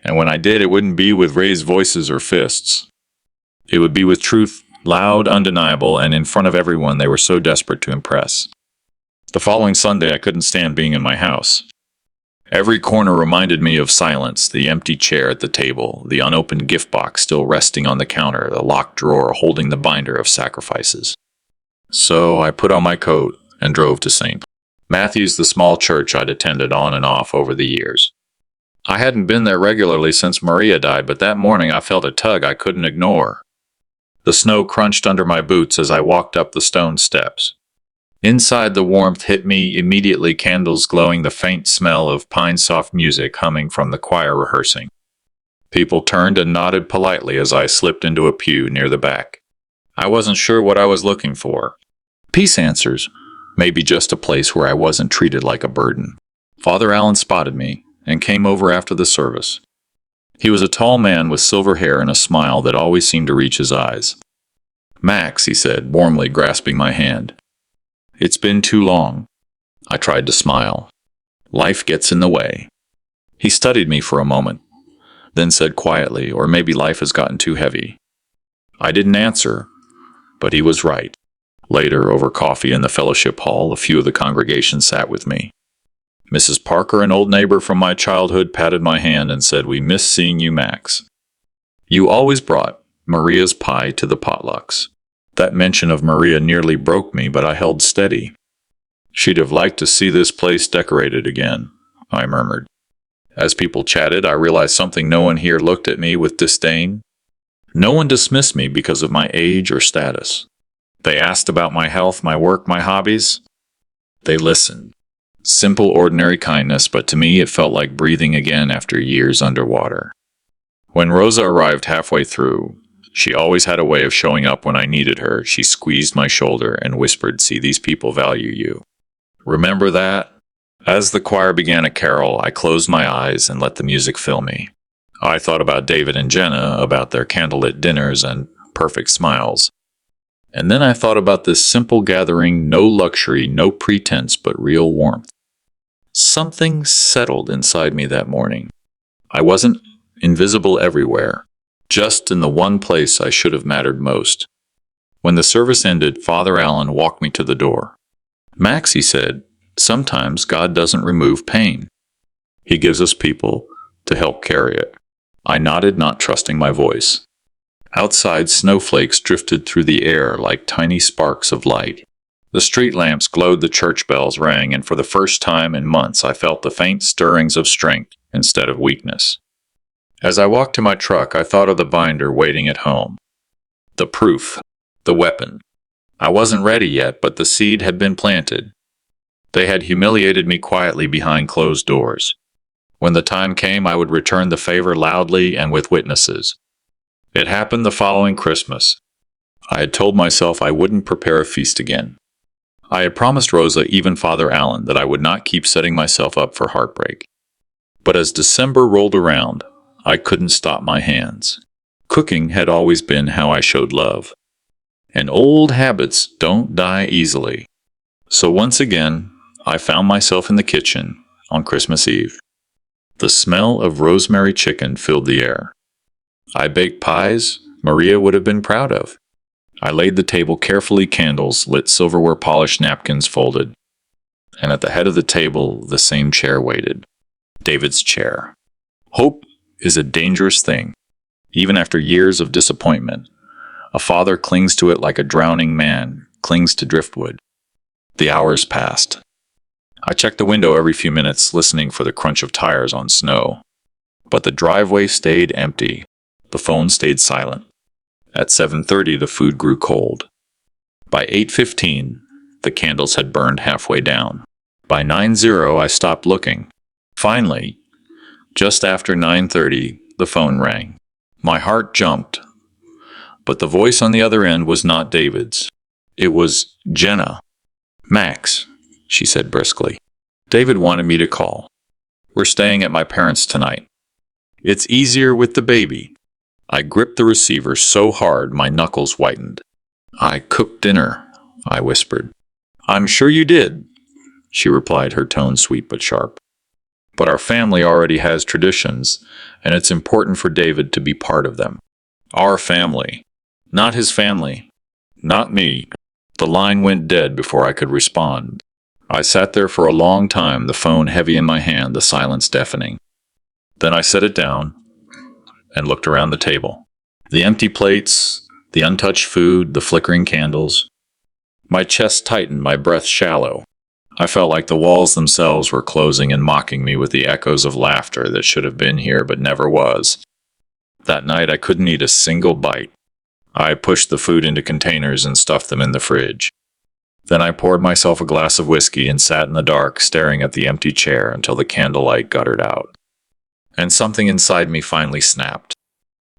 And when I did, it wouldn't be with raised voices or fists. It would be with truth, loud, undeniable, and in front of everyone they were so desperate to impress. The following Sunday, I couldn't stand being in my house. Every corner reminded me of silence, the empty chair at the table, the unopened gift box still resting on the counter, the locked drawer holding the binder of sacrifices. So I put on my coat and drove to St. Matthew's, the small church I'd attended on and off over the years. I hadn't been there regularly since Maria died, but that morning I felt a tug I couldn't ignore. The snow crunched under my boots as I walked up the stone steps. Inside, the warmth hit me immediately, candles glowing, the faint smell of pine-soft music humming from the choir rehearsing. People turned and nodded politely as I slipped into a pew near the back. I wasn't sure what I was looking for. Peace answers. Maybe just a place where I wasn't treated like a burden. Father Allen spotted me and came over after the service. He was a tall man with silver hair and a smile that always seemed to reach his eyes. "Max," he said, warmly grasping my hand. "It's been too long." I tried to smile. "Life gets in the way." He studied me for a moment, then said quietly, "Or maybe life has gotten too heavy." I didn't answer, but he was right. Later, over coffee in the fellowship hall, a few of the congregation sat with me. Mrs. Parker, an old neighbor from my childhood, patted my hand and said, "We miss seeing you, Max. You always brought Maria's pie to the potlucks." That mention of Maria nearly broke me, but I held steady. "She'd have liked to see this place decorated again," I murmured. As people chatted, I realized something. No one here looked at me with disdain. No one dismissed me because of my age or status. They asked about my health, my work, my hobbies. They listened. Simple, ordinary kindness, but to me it felt like breathing again after years underwater. When Rosa arrived halfway through, she always had a way of showing up when I needed her. She squeezed my shoulder and whispered, "See, these people value you. Remember that?" As the choir began a carol, I closed my eyes and let the music fill me. I thought about David and Jenna, about their candlelit dinners and perfect smiles. And then I thought about this simple gathering, no luxury, no pretense, but real warmth. Something settled inside me that morning. I wasn't invisible everywhere, just in the one place I should have mattered most. When the service ended, Father Allen walked me to the door. "Max," he said, "sometimes God doesn't remove pain. He gives us people to help carry it." I nodded, not trusting my voice. Outside, snowflakes drifted through the air like tiny sparks of light. The street lamps glowed, the church bells rang, and for the first time in months I felt the faint stirrings of strength instead of weakness. As I walked to my truck, I thought of the binder waiting at home. The proof, the weapon. I wasn't ready yet, but the seed had been planted. They had humiliated me quietly behind closed doors. When the time came, I would return the favor loudly and with witnesses. It happened the following Christmas. I had told myself I wouldn't prepare a feast again. I had promised Rosa, even Father Allen, that I would not keep setting myself up for heartbreak. But as December rolled around, I couldn't stop my hands. Cooking had always been how I showed love. And old habits don't die easily. So once again, I found myself in the kitchen on Christmas Eve. The smell of rosemary chicken filled the air. I baked pies Maria would have been proud of. I laid the table carefully, candles lit, silverware polished, napkins folded. And at the head of the table, the same chair waited. David's chair. Hope is a dangerous thing. Even after years of disappointment, a father clings to it like a drowning man clings to driftwood. The hours passed. I checked the window every few minutes, listening for the crunch of tires on snow. But the driveway stayed empty. The phone stayed silent. At 7:30, the food grew cold. By 8:15, the candles had burned halfway down. By 9:00, I stopped looking. Finally, just after 9:30, the phone rang. My heart jumped. But the voice on the other end was not David's. It was Jenna. "Max," she said briskly. "David wanted me to call. We're staying at my parents' tonight. It's easier with the baby." I gripped the receiver so hard my knuckles whitened. "I cooked dinner," I whispered. "I'm sure you did." she replied, her tone sweet but sharp. But our family already has traditions, and it's important for David to be part of them. Our family. Not his family. Not me. The line went dead before I could respond. I sat there for a long time, the phone heavy in my hand, the silence deafening. Then I set it down and looked around the table. The empty plates, the untouched food, the flickering candles. My chest tightened, my breath shallow. I felt like the walls themselves were closing and mocking me with the echoes of laughter that should have been here but never was. That night I couldn't eat a single bite. I pushed the food into containers and stuffed them in the fridge. Then I poured myself a glass of whiskey and sat in the dark, staring at the empty chair until the candlelight guttered out. And something inside me finally snapped.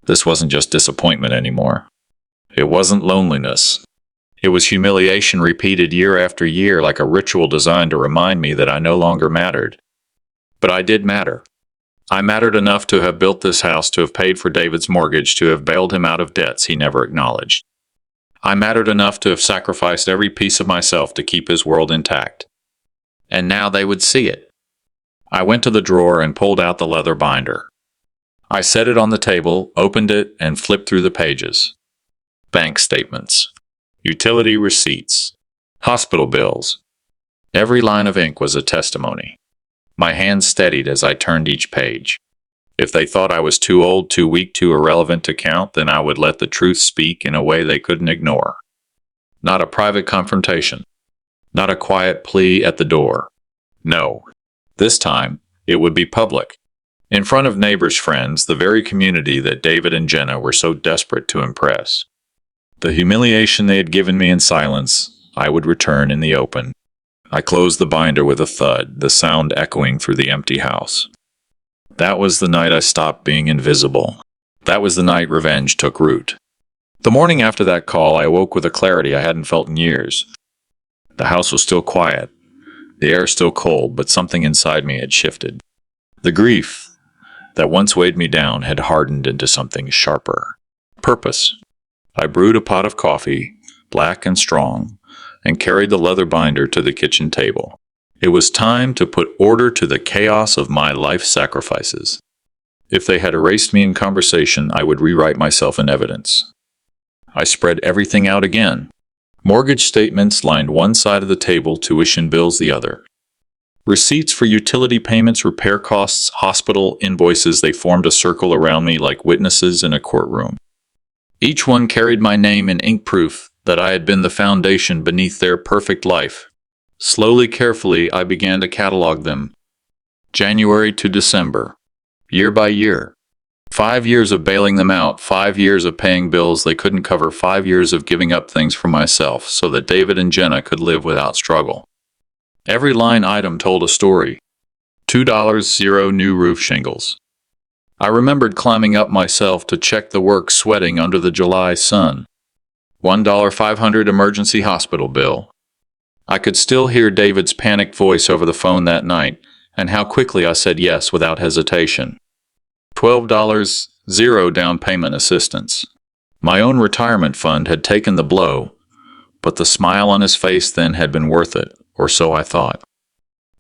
This wasn't just disappointment anymore. It wasn't loneliness. It was humiliation repeated year after year, like a ritual designed to remind me that I no longer mattered. But I did matter. I mattered enough to have built this house, to have paid for David's mortgage, to have bailed him out of debts he never acknowledged. I mattered enough to have sacrificed every piece of myself to keep his world intact. And now they would see it. I went to the drawer and pulled out the leather binder. I set it on the table, opened it, and flipped through the pages. Bank statements. Utility receipts. Hospital bills. Every line of ink was a testimony. My hand steadied as I turned each page. If they thought I was too old, too weak, too irrelevant to count, then I would let the truth speak in a way they couldn't ignore. Not a private confrontation. Not a quiet plea at the door. No. This time, it would be public. In front of neighbors, friends, the very community that David and Jenna were so desperate to impress. The humiliation they had given me in silence, I would return in the open. I closed the binder with a thud, the sound echoing through the empty house. That was the night I stopped being invisible. That was the night revenge took root. The morning after that call, I awoke with a clarity I hadn't felt in years. The house was still quiet, the air still cold, but something inside me had shifted. The grief that once weighed me down had hardened into something sharper. Purpose. I brewed a pot of coffee, black and strong, and carried the leather binder to the kitchen table. It was time to put order to the chaos of my life sacrifices. If they had erased me in conversation, I would rewrite myself in evidence. I spread everything out again. Mortgage statements lined one side of the table, tuition bills the other. Receipts for utility payments, repair costs, hospital invoices, they formed a circle around me like witnesses in a courtroom. Each one carried my name in ink, proof that I had been the foundation beneath their perfect life. Slowly, carefully, I began to catalog them. January to December. Year by year. 5 years of bailing them out, 5 years of paying bills they couldn't cover, 5 years of giving up things for myself so that David and Jenna could live without struggle. Every line item told a story. $2, 0 new roof shingles. I remembered climbing up myself to check the work, sweating under the July sun. $1 500 emergency hospital bill. I could still hear David's panicked voice over the phone that night, and how quickly I said yes without hesitation. $12, 0 down payment assistance. My own retirement fund had taken the blow, but the smile on his face then had been worth it, or so I thought.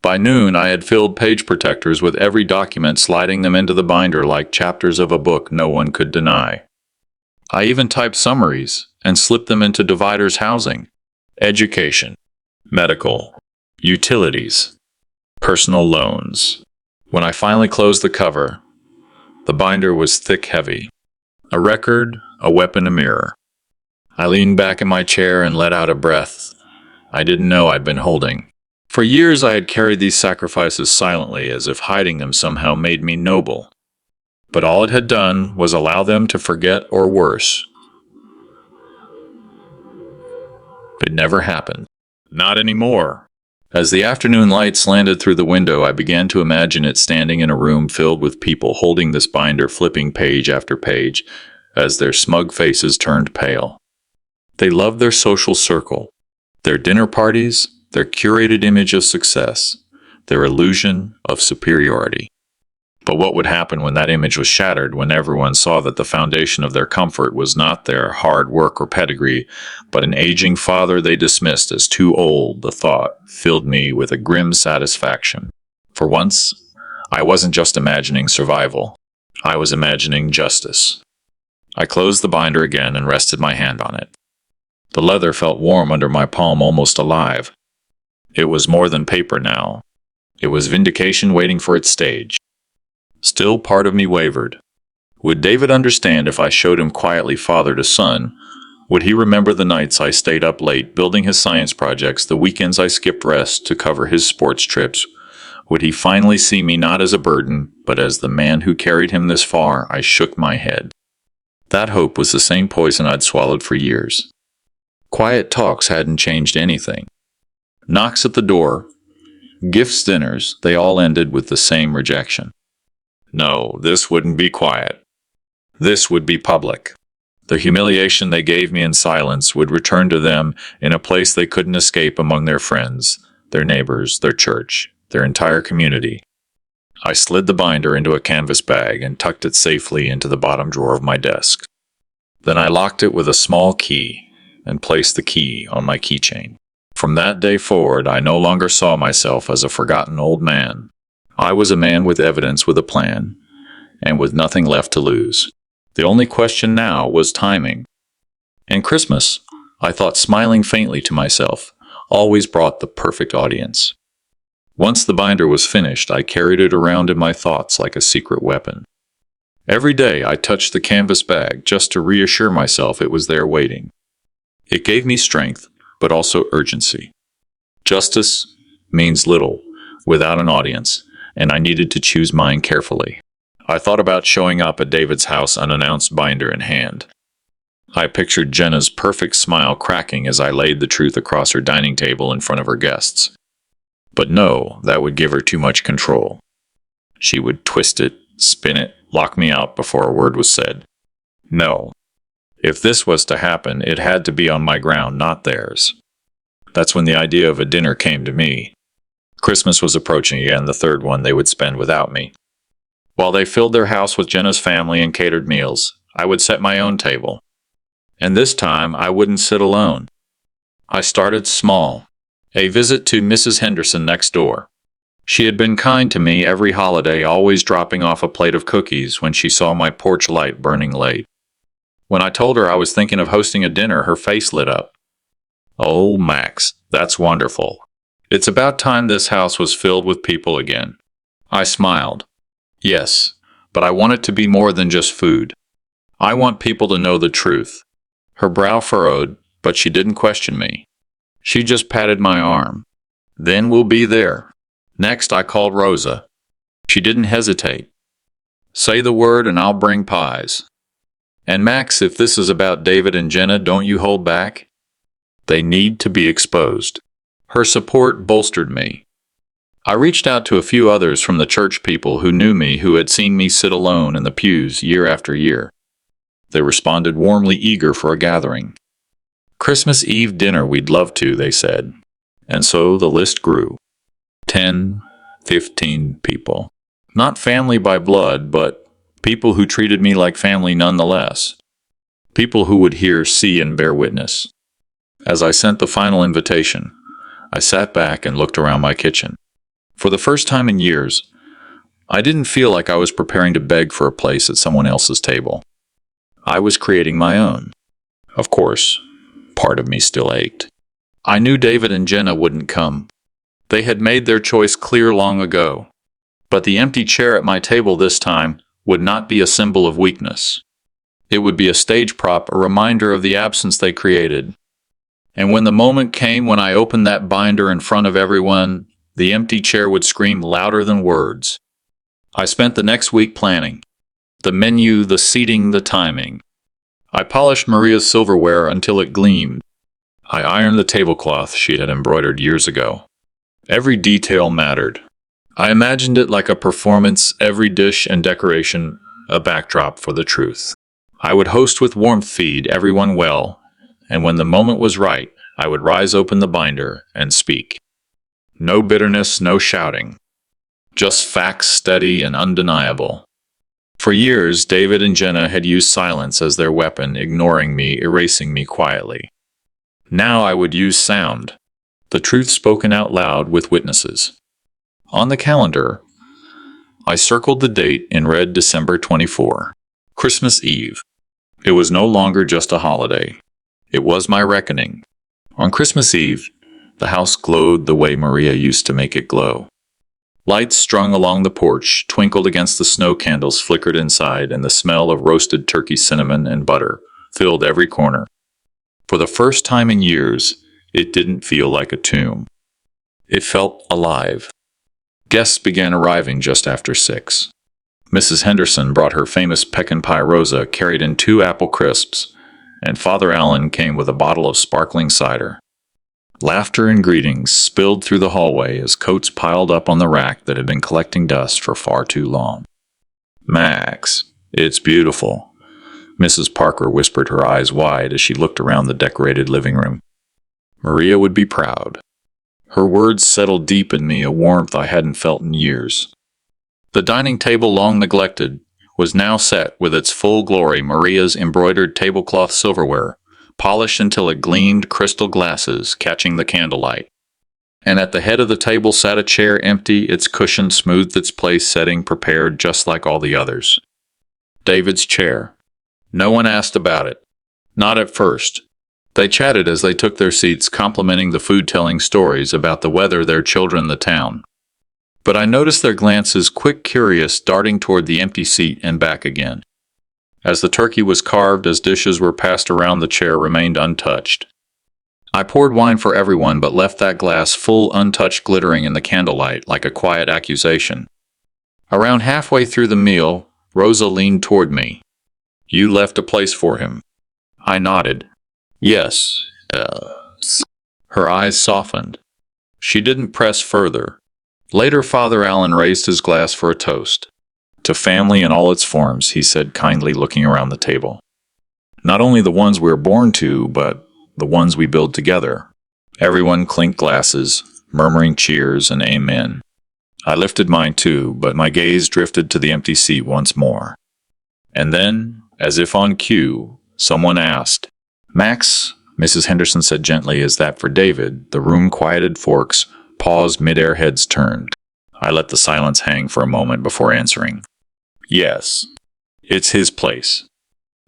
By noon, I had filled page protectors with every document, sliding them into the binder like chapters of a book no one could deny. I even typed summaries and slipped them into dividers: housing, education, medical, utilities, personal loans. When I finally closed the cover, the binder was thick, heavy. A record, a weapon, a mirror. I leaned back in my chair and let out a breath I didn't know I'd been holding. For years I had carried these sacrifices silently, as if hiding them somehow made me noble. But all it had done was allow them to forget, or worse. It never happened. Not anymore. As the afternoon light slanted through the window, I began to imagine it standing in a room filled with people holding this binder, flipping page after page, as their smug faces turned pale. They loved their social circle, their dinner parties, their curated image of success, their illusion of superiority. But what would happen when that image was shattered, when everyone saw that the foundation of their comfort was not their hard work or pedigree, but an aging father they dismissed as too old? The thought filled me with a grim satisfaction. For once, I wasn't just imagining survival. I was imagining justice. I closed the binder again and rested my hand on it. The leather felt warm under my palm, almost alive. It was more than paper now. It was vindication waiting for its stage. Still, part of me wavered. Would David understand if I showed him quietly father to son? Would he remember the nights I stayed up late building his science projects, the weekends I skipped rest to cover his sports trips? Would he finally see me not as a burden, but as the man who carried him this far? I shook my head. That hope was the same poison I'd swallowed for years. Quiet talks hadn't changed anything. Knocks at the door, gifts, dinners, they all ended with the same rejection. No, this wouldn't be quiet. This would be public. The humiliation they gave me in silence would return to them in a place they couldn't escape, among their friends, their neighbors, their church, their entire community. I slid the binder into a canvas bag and tucked it safely into the bottom drawer of my desk. Then I locked it with a small key and placed the key on my keychain. From that day forward, I no longer saw myself as a forgotten old man. I was a man with evidence, with a plan, and with nothing left to lose. The only question now was timing. And Christmas, I thought, smiling faintly to myself, always brought the perfect audience. Once the binder was finished, I carried it around in my thoughts like a secret weapon. Every day I touched the canvas bag just to reassure myself it was there waiting. It gave me strength, but also urgency. Justice means little without an audience, and I needed to choose mine carefully. I thought about showing up at David's house unannounced, binder in hand. I pictured Jenna's perfect smile cracking as I laid the truth across her dining table in front of her guests. But no, that would give her too much control. She would twist it, spin it, lock me out before a word was said. No. If this was to happen, it had to be on my ground, not theirs. That's when the idea of a dinner came to me. Christmas was approaching again, the third one they would spend without me. While they filled their house with Jenna's family and catered meals, I would set my own table. And this time, I wouldn't sit alone. I started small. A visit to Mrs. Henderson next door. She had been kind to me every holiday, always dropping off a plate of cookies when she saw my porch light burning late. When I told her I was thinking of hosting a dinner, her face lit up. "Oh, Max, that's wonderful. It's about time this house was filled with people again." I smiled. "Yes, but I want it to be more than just food. I want people to know the truth." Her brow furrowed, but she didn't question me. She just patted my arm. "Then we'll be there." Next, I called Rosa. She didn't hesitate. "Say the word and I'll bring pies. And Max, if this is about David and Jenna, don't you hold back. They need to be exposed." Her support bolstered me. I reached out to a few others from the church, people who knew me, who had seen me sit alone in the pews year after year. They responded warmly, eager for a gathering. "Christmas Eve dinner, we'd love to," they said. And so the list grew. 10, 15 people. Not family by blood, but people who treated me like family nonetheless. People who would hear, see, and bear witness. As I sent the final invitation, I sat back and looked around my kitchen. For the first time in years, I didn't feel like I was preparing to beg for a place at someone else's table. I was creating my own. Of course, part of me still ached. I knew David and Jenna wouldn't come. They had made their choice clear long ago. But the empty chair at my table this time would not be a symbol of weakness. It would be a stage prop, a reminder of the absence they created. And when the moment came when I opened that binder in front of everyone, the empty chair would scream louder than words. I spent the next week planning. The menu, the seating, the timing. I polished Maria's silverware until it gleamed. I ironed the tablecloth she had embroidered years ago. Every detail mattered. I imagined it like a performance, every dish and decoration a backdrop for the truth. I would host with warmth, feed everyone well, and when the moment was right, I would rise, open the binder, and speak. No bitterness, no shouting. Just facts steady and undeniable. For years, David and Jenna had used silence as their weapon, ignoring me, erasing me quietly. Now I would use sound, the truth spoken out loud with witnesses. On the calendar, I circled the date in red, December 24, Christmas Eve. It was no longer just a holiday. It was my reckoning. On Christmas Eve, the house glowed the way Maria used to make it glow. Lights strung along the porch twinkled against the snow candles flickered inside, and the smell of roasted turkey, cinnamon, and butter filled every corner. For the first time in years, it didn't feel like a tomb. It felt alive. Guests began arriving just after 6. Mrs. Henderson brought her famous pecan pie. Rosa carried in 2 apple crisps, and Father Allen came with a bottle of sparkling cider. Laughter and greetings spilled through the hallway as coats piled up on the rack that had been collecting dust for far too long. "Max, it's beautiful," Mrs. Parker whispered, her eyes wide as she looked around the decorated living room. Maria would be proud. Her words settled deep in me, a warmth I hadn't felt in years. The dining table, long neglected, was now set with its full glory. Maria's embroidered tablecloth silverware, polished until it gleamed, crystal glasses catching the candlelight. And at the head of the table sat a chair, empty, its cushion smoothed, its place setting prepared just like all the others. David's chair. No one asked about it. Not at first. They chatted as they took their seats, complimenting the food, telling stories about the weather, their children, the town. But I noticed their glances, quick, curious, darting toward the empty seat and back again. As the turkey was carved, as dishes were passed around, the chair remained untouched. I poured wine for everyone, but left that glass full, untouched, glittering in the candlelight like a quiet accusation. Around halfway through the meal, Rosa leaned toward me. "You left a place for him." I nodded. "Yes, Her eyes softened. She didn't press further. Later, Father Allen raised his glass for a toast. "To family in all its forms," he said kindly, looking around the table. "Not only the ones we're born to, but the ones we build together." Everyone clinked glasses, murmuring cheers and amen. I lifted mine too, but my gaze drifted to the empty seat once more. And then, as if on cue, someone asked, "Max," Mrs. Henderson said gently, "is that for David?" The room quieted, forks paused, midair, heads turned. I let the silence hang for a moment before answering. "Yes, it's his place.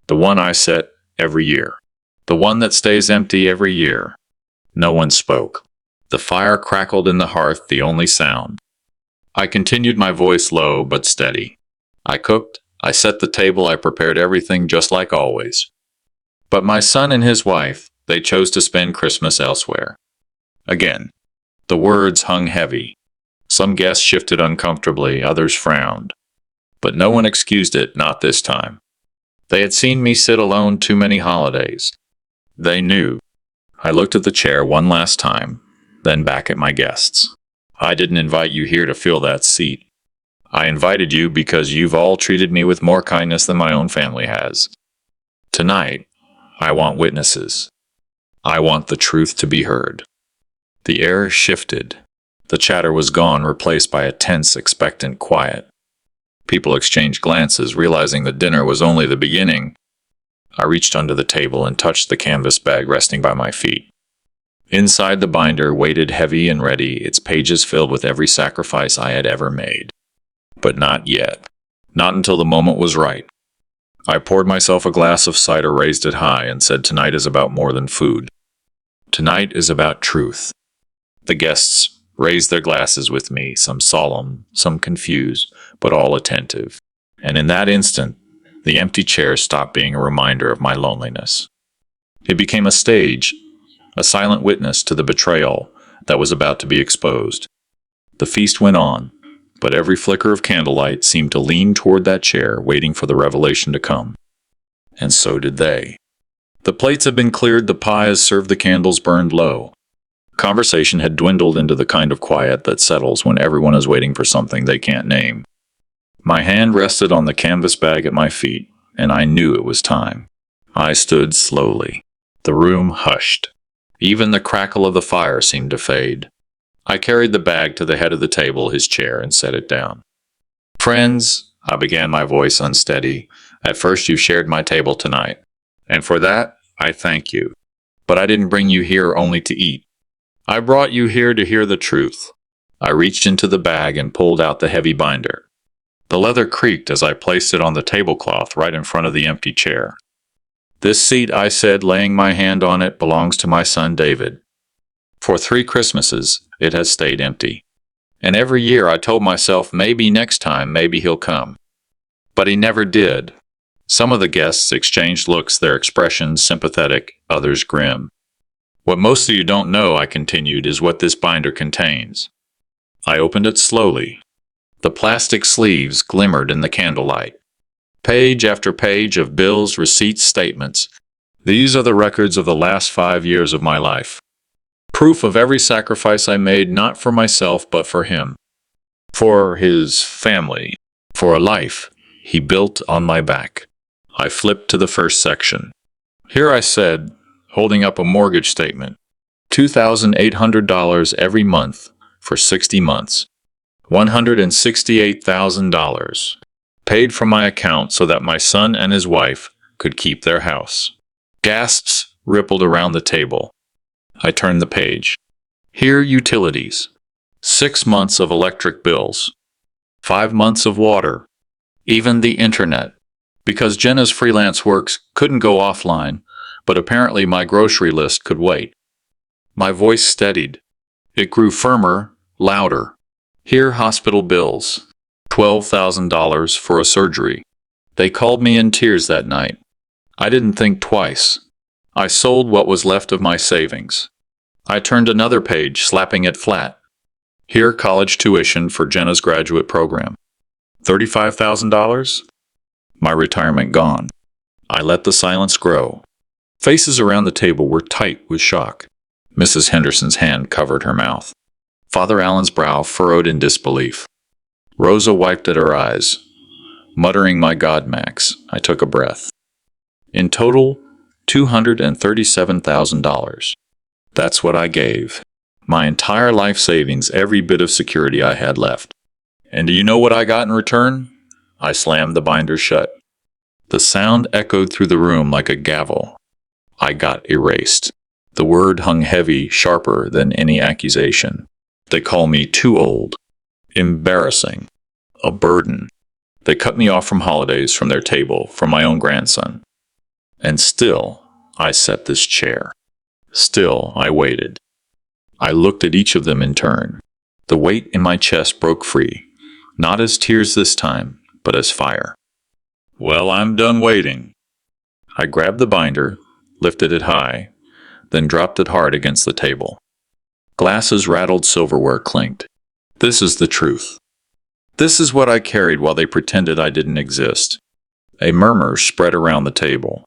The one I set every year. The one that stays empty every year." No one spoke. The fire crackled in the hearth, the only sound. I continued, my voice low but steady. "I cooked, I set the table, I prepared everything just like always. But my son and his wife, they chose to spend Christmas elsewhere." Again, the words hung heavy. Some guests shifted uncomfortably, others frowned. But no one excused it, not this time. They had seen me sit alone too many holidays. They knew. I looked at the chair one last time, then back at my guests. "I didn't invite you here to fill that seat. I invited you because you've all treated me with more kindness than my own family has. Tonight, I want witnesses. I want the truth to be heard." The air shifted. The chatter was gone, replaced by a tense, expectant quiet. People exchanged glances, realizing that dinner was only the beginning. I reached under the table and touched the canvas bag resting by my feet. Inside, the binder waited heavy and ready, its pages filled with every sacrifice I had ever made. But not yet. Not until the moment was right. I poured myself a glass of cider, raised it high, and said, "Tonight is about more than food. Tonight is about truth." The guests raised their glasses with me, some solemn, some confused, but all attentive. And in that instant, the empty chair stopped being a reminder of my loneliness. It became a stage, a silent witness to the betrayal that was about to be exposed. The feast went on, but every flicker of candlelight seemed to lean toward that chair, waiting for the revelation to come. And so did they. The plates had been cleared, the pies served, the candles burned low. Conversation had dwindled into the kind of quiet that settles when everyone is waiting for something they can't name. My hand rested on the canvas bag at my feet, and I knew it was time. I stood slowly. The room hushed. Even the crackle of the fire seemed to fade. I carried the bag to the head of the table, his chair, and set it down. Friends, I began, my voice unsteady. At first you shared my table tonight, and for that, I thank you. But I didn't bring you here only to eat. I brought you here to hear the truth. I reached into the bag and pulled out the heavy binder. The leather creaked as I placed it on the tablecloth right in front of the empty chair. This seat, I said, laying my hand on it, belongs to my son David. For 3 Christmases, it has stayed empty. And every year I told myself maybe next time, maybe he'll come. But he never did. Some of the guests exchanged looks, their expressions sympathetic, others grim. What most of you don't know, I continued, is what this binder contains. I opened it slowly. The plastic sleeves glimmered in the candlelight. Page after page of bills, receipts, statements. These are the records of the last 5 years of my life. Proof of every sacrifice I made, not for myself, but for him. For his family. For a life he built on my back. I flipped to the first section. Here I said, holding up a mortgage statement, $2,800 every month for 60 months. $168,000. Paid from my account so that my son and his wife could keep their house. Gasps rippled around the table. I turned the page. Here, utilities. 6 months of electric bills. 5 months of water. Even the internet. Because Jenna's freelance works couldn't go offline, but apparently my grocery list could wait. My voice steadied. It grew firmer, louder. Here, hospital bills. $12,000 for a surgery. They called me in tears that night. I didn't think twice. I sold what was left of my savings. I turned another page, slapping it flat. Here, college tuition for Jenna's graduate program. $35,000? My retirement gone. I let the silence grow. Faces around the table were tight with shock. Mrs. Henderson's hand covered her mouth. Father Allen's brow furrowed in disbelief. Rosa wiped at her eyes. Muttering, "My God, Max," I took a breath. In total, $237,000. That's what I gave. My entire life savings, every bit of security I had left. And do you know what I got in return? I slammed the binder shut. The sound echoed through the room like a gavel. I got erased. The word hung heavy, sharper than any accusation. They call me too old. Embarrassing. A burden. They cut me off from holidays, from their table, from my own grandson. And still, I sat this chair. Still, I waited. I looked at each of them in turn. The weight in my chest broke free, not as tears this time, but as fire. Well, I'm done waiting. I grabbed the binder, lifted it high, then dropped it hard against the table. Glasses rattled, silverware clinked. This is the truth. This is what I carried while they pretended I didn't exist. A murmur spread around the table.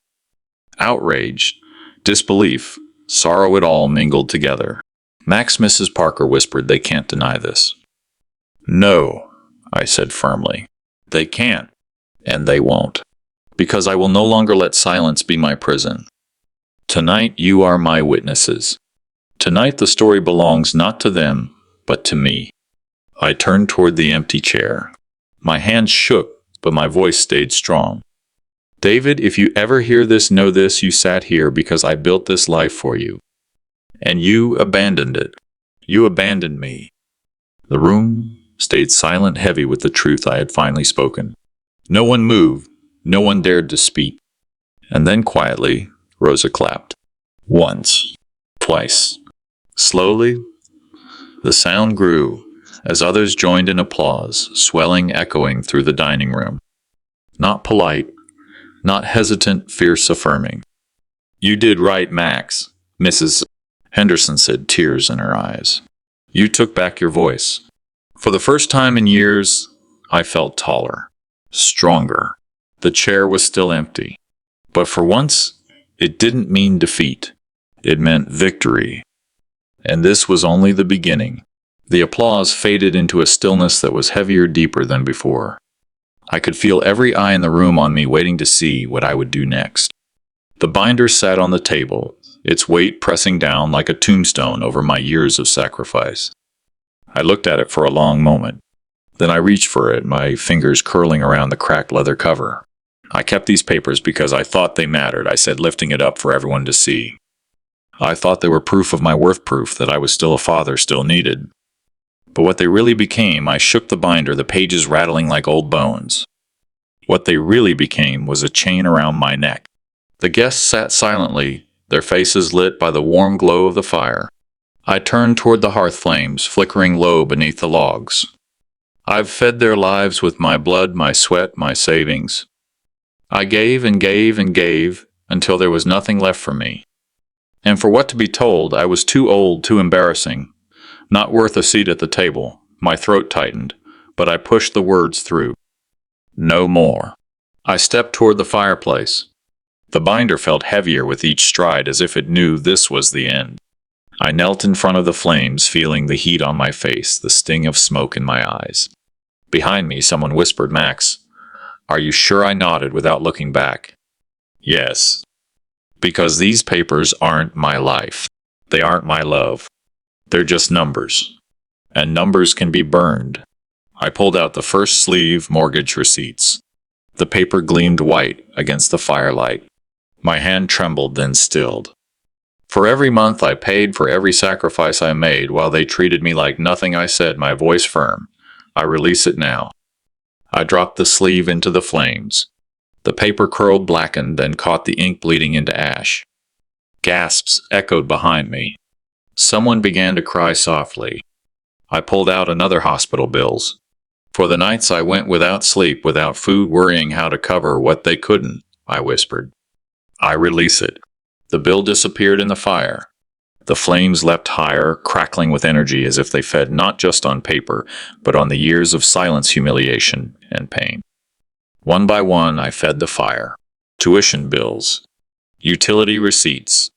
Outrage, disbelief, sorrow, it all mingled together. Max, Mrs. Parker whispered, "They can't deny this." "No," I said firmly. "They can't, and they won't, because I will no longer let silence be my prison. Tonight you are my witnesses. Tonight the story belongs not to them, but to me." I turned toward the empty chair. My hands shook, but my voice stayed strong. "David, if you ever hear this, know this: you sat here because I built this life for you. And you abandoned it. You abandoned me." The room stayed silent, heavy with the truth I had finally spoken. No one moved. No one dared to speak. And then quietly, Rosa clapped. Once. Twice. Slowly, the sound grew as others joined in applause, swelling, echoing through the dining room. Not polite, not hesitant, fierce, affirming. "You did right, Max," Mrs. Henderson said, tears in her eyes. "You took back your voice." For the first time in years, I felt taller, stronger. The chair was still empty. But for once, it didn't mean defeat. It meant victory. And this was only the beginning. The applause faded into a stillness that was heavier, deeper than before. I could feel every eye in the room on me, waiting to see what I would do next. The binder sat on the table, its weight pressing down like a tombstone over my years of sacrifice. I looked at it for a long moment. Then I reached for it, my fingers curling around the cracked leather cover. I kept these papers because I thought they mattered, I said, lifting it up for everyone to see. I thought they were proof of my worth, proof that I was still a father, still needed. But what they really became, I shook the binder, the pages rattling like old bones. What they really became was a chain around my neck. The guests sat silently, their faces lit by the warm glow of the fire. I turned toward the hearth flames, flickering low beneath the logs. I've fed their lives with my blood, my sweat, my savings. I gave and gave and gave until there was nothing left for me. And for what to be told, I was too old, too embarrassing. Not worth a seat at the table. My throat tightened, but I pushed the words through. No more. I stepped toward the fireplace. The binder felt heavier with each stride, as if it knew this was the end. I knelt in front of the flames, feeling the heat on my face, the sting of smoke in my eyes. Behind me, someone whispered, "Max, are you sure?" I nodded without looking back. Yes. Because these papers aren't my life. They aren't my love. They're just numbers. And numbers can be burned. I pulled out the first sleeve, mortgage receipts. The paper gleamed white against the firelight. My hand trembled, then stilled. For every month I paid, for every sacrifice I made, while they treated me like nothing, I said, my voice firm, I release it now. I dropped the sleeve into the flames. The paper curled, blackened, then caught the ink, bleeding into ash. Gasps echoed behind me. Someone began to cry softly. I pulled out another hospital bills. For the nights I went without sleep, without food, worrying how to cover what they couldn't, I whispered. I release it. The bill disappeared in the fire. The flames leapt higher, crackling with energy as if they fed not just on paper, but on the years of silence, humiliation, and pain. One by one, I fed the fire. Tuition bills, utility receipts,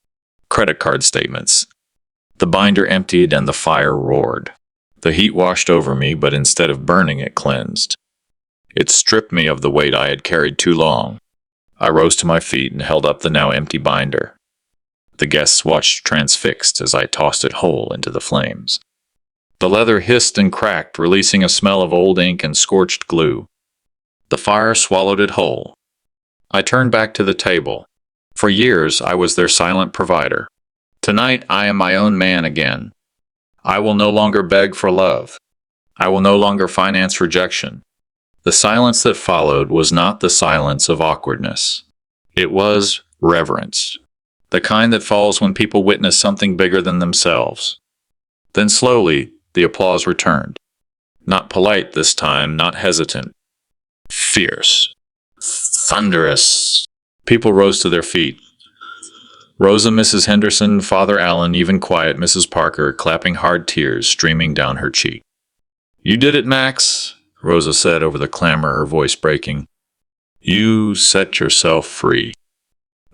credit card statements. The binder emptied and the fire roared. The heat washed over me, but instead of burning, it cleansed. It stripped me of the weight I had carried too long. I rose to my feet and held up the now empty binder. The guests watched transfixed as I tossed it whole into the flames. The leather hissed and cracked, releasing a smell of old ink and scorched glue. The fire swallowed it whole. I turned back to the table. For years, I was their silent provider. Tonight, I am my own man again. I will no longer beg for love. I will no longer finance rejection. The silence that followed was not the silence of awkwardness. It was reverence. The kind that falls when people witness something bigger than themselves. Then slowly, the applause returned. Not polite this time, not hesitant. Fierce. Thunderous. People rose to their feet. Rosa, Mrs. Henderson, Father Allen, even quiet Mrs. Parker, clapping, hard tears streaming down her cheek. You did it, Max, Rosa said over the clamor, her voice breaking. You set yourself free.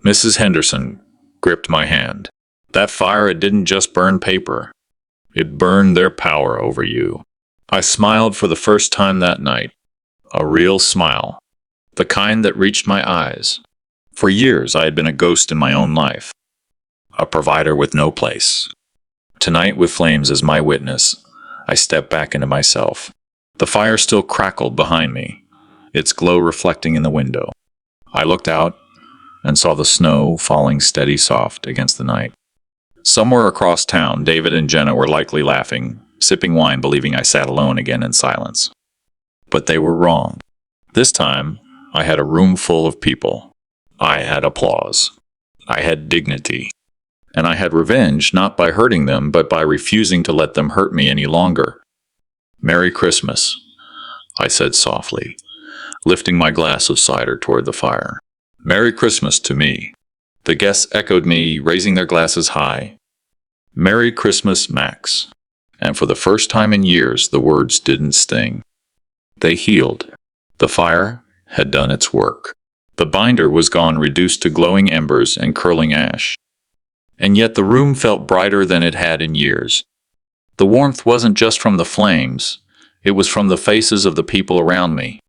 Mrs. Henderson gripped my hand. That fire, it didn't just burn paper. It burned their power over you. I smiled for the first time that night. A real smile. The kind that reached my eyes. For years, I had been a ghost in my own life. A provider with no place. Tonight, with flames as my witness, I stepped back into myself. The fire still crackled behind me, its glow reflecting in the window. I looked out and saw the snow falling steady soft against the night. Somewhere across town, David and Jenna were likely laughing, sipping wine, believing I sat alone again in silence. But they were wrong. This time, I had a room full of people. I had applause. I had dignity. And I had revenge, not by hurting them, but by refusing to let them hurt me any longer. Merry Christmas, I said softly, lifting my glass of cider toward the fire. Merry Christmas to me. The guests echoed me, raising their glasses high. Merry Christmas, Max. And for the first time in years, the words didn't sting. They healed. The fire had done its work. The binder was gone, reduced to glowing embers and curling ash. And yet the room felt brighter than it had in years. The warmth wasn't just from the flames. It was from the faces of the people around me.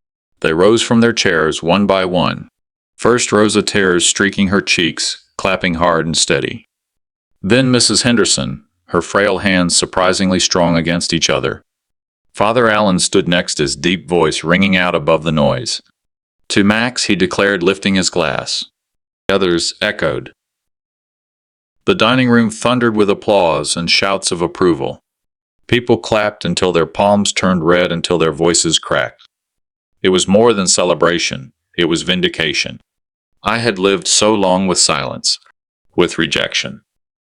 They rose from their chairs one by one. First Rosa, tears streaking her cheeks, clapping hard and steady. Then Mrs. Henderson, her frail hands surprisingly strong against each other, Father Allen stood next, his deep voice ringing out above the noise. To Max, he declared, lifting his glass. The others echoed. The dining room thundered with applause and shouts of approval. People clapped until their palms turned red, until their voices cracked. It was more than celebration. It was vindication. I had lived so long with silence, with rejection,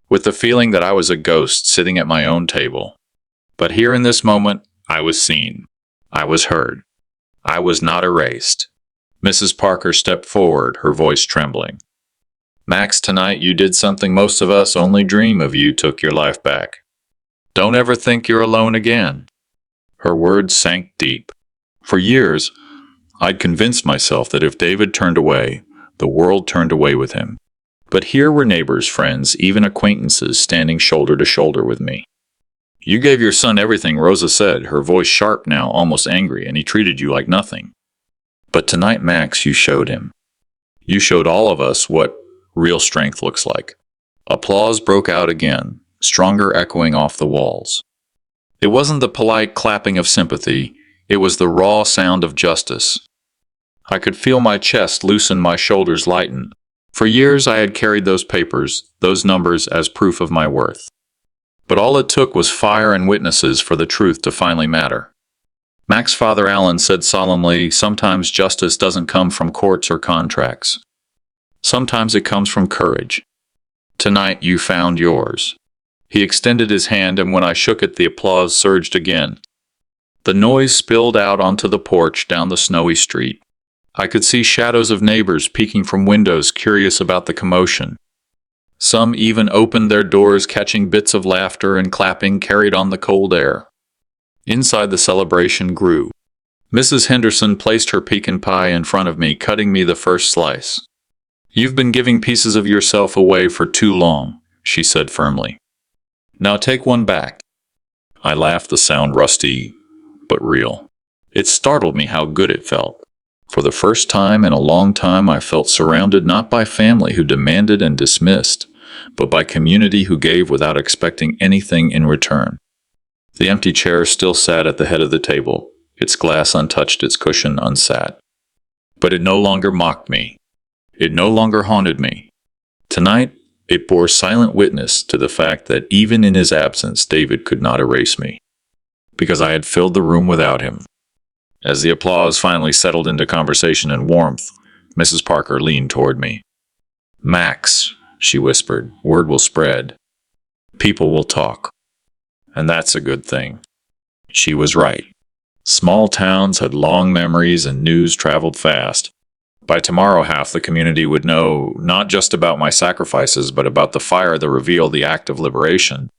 with the feeling that I was a ghost sitting at my own table. But here in this moment, I was seen. I was heard. I was not erased. Mrs. Parker stepped forward, her voice trembling. Max, tonight you did something most of us only dream of. You took your life back. Don't ever think you're alone again. Her words sank deep. For years, I'd convinced myself that if David turned away, the world turned away with him. But here were neighbors, friends, even acquaintances standing shoulder to shoulder with me. You gave your son everything, Rosa said, her voice sharp now, almost angry, and he treated you like nothing. But tonight, Max, you showed him. You showed all of us what real strength looks like. Applause broke out again, stronger, echoing off the walls. It wasn't the polite clapping of sympathy, it was the raw sound of justice. I could feel my chest loosen, my shoulders lighten. For years I had carried those papers, those numbers, as proof of my worth. But all it took was fire and witnesses for the truth to finally matter. Max, Father Allen said solemnly, sometimes justice doesn't come from courts or contracts. Sometimes it comes from courage. Tonight you found yours. He extended his hand, and when I shook it, the applause surged again. The noise spilled out onto the porch down the snowy street. I could see shadows of neighbors peeking from windows, curious about the commotion. Some even opened their doors, catching bits of laughter, and clapping carried on the cold air. Inside, the celebration grew. Mrs. Henderson placed her pecan pie in front of me, cutting me the first slice. You've been giving pieces of yourself away for too long, she said firmly. Now take one back. I laughed, the sound rusty, but real. It startled me how good it felt. For the first time in a long time, I felt surrounded not by family who demanded and dismissed, but by community who gave without expecting anything in return. The empty chair still sat at the head of the table, its glass untouched, its cushion unsat. But it no longer mocked me. It no longer haunted me. Tonight, it bore silent witness to the fact that even in his absence, David could not erase me, because I had filled the room without him. As the applause finally settled into conversation and warmth, Mrs. Parker leaned toward me. Max, she whispered, word will spread. People will talk. And that's a good thing. She was right. Small towns had long memories and news traveled fast. By tomorrow, half the community would know not just about my sacrifices, but about the fire that revealed the act of liberation.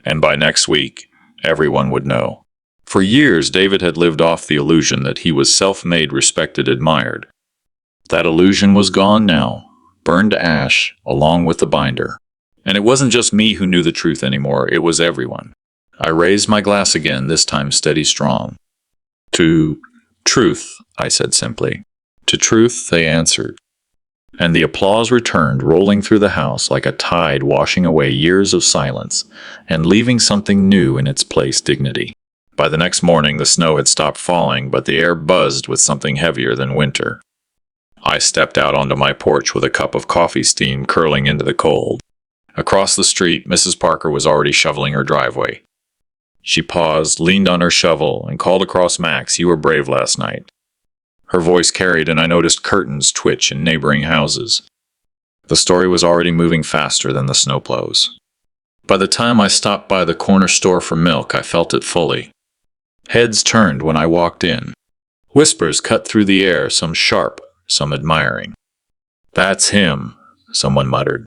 And by next week, everyone would know. For years, David had lived off the illusion that he was self-made, respected, admired. That illusion was gone now, burned to ash, along with the binder. And it wasn't just me who knew the truth anymore, it was everyone. I raised my glass again, this time steady, strong. To truth, I said simply. To truth, they answered. And the applause returned, rolling through the house like a tide, washing away years of silence and leaving something new in its place, dignity. By the next morning, the snow had stopped falling, but the air buzzed with something heavier than winter. I stepped out onto my porch with a cup of coffee, steam curling into the cold. Across the street, Mrs. Parker was already shoveling her driveway. She paused, leaned on her shovel, and called across, Max, you were brave last night. Her voice carried, and I noticed curtains twitch in neighboring houses. The story was already moving faster than the snowplows. By the time I stopped by the corner store for milk, I felt it fully. Heads turned when I walked in. Whispers cut through the air, some sharp, some admiring. That's him, someone muttered.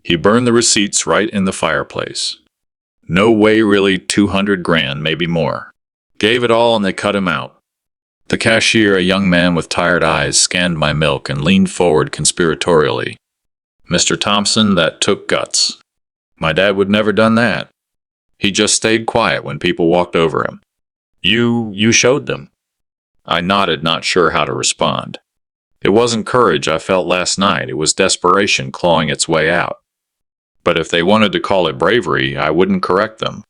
He burned the receipts right in the fireplace. No way, really, 200 grand, maybe more. Gave it all and they cut him out. The cashier, a young man with tired eyes, scanned my milk and leaned forward conspiratorially. Mr. Thompson, that took guts. My dad would never done that. He just stayed quiet when people walked over him. You showed them. I nodded, not sure how to respond. It wasn't courage I felt last night, it was desperation clawing its way out. But if they wanted to call it bravery, I wouldn't correct them.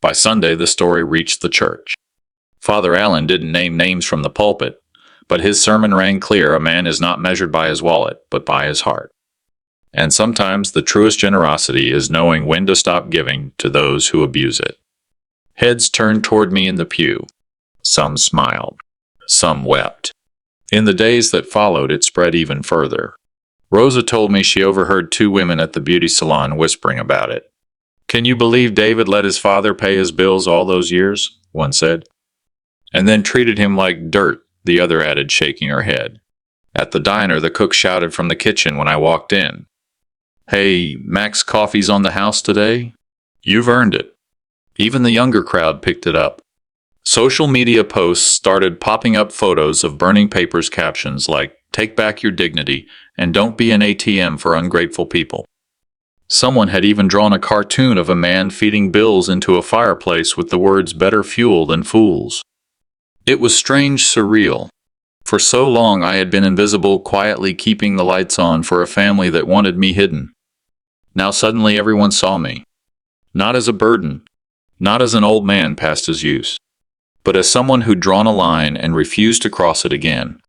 By Sunday, the story reached the church. Father Allen didn't name names from the pulpit, but his sermon rang clear: a man is not measured by his wallet, but by his heart. And sometimes the truest generosity is knowing when to stop giving to those who abuse it. Heads turned toward me in the pew. Some smiled. Some wept. In the days that followed, it spread even further. Rosa told me she overheard two women at the beauty salon whispering about it. "Can you believe David let his father pay his bills all those years?" one said. "And then treated him like dirt," the other added, shaking her head. At the diner, the cook shouted from the kitchen when I walked in, "Hey, Max Coffee's on the house today? You've earned it." Even the younger crowd picked it up. Social media posts started popping up, photos of burning papers, captions like, "Take back your dignity, and don't be an ATM for ungrateful people." Someone had even drawn a cartoon of a man feeding bills into a fireplace with the words, "Better fuel than fools." It was strange, surreal. For so long I had been invisible, quietly keeping the lights on for a family that wanted me hidden. Now suddenly everyone saw me. Not as a burden, not as an old man past his use, but as someone who'd drawn a line and refused to cross it again.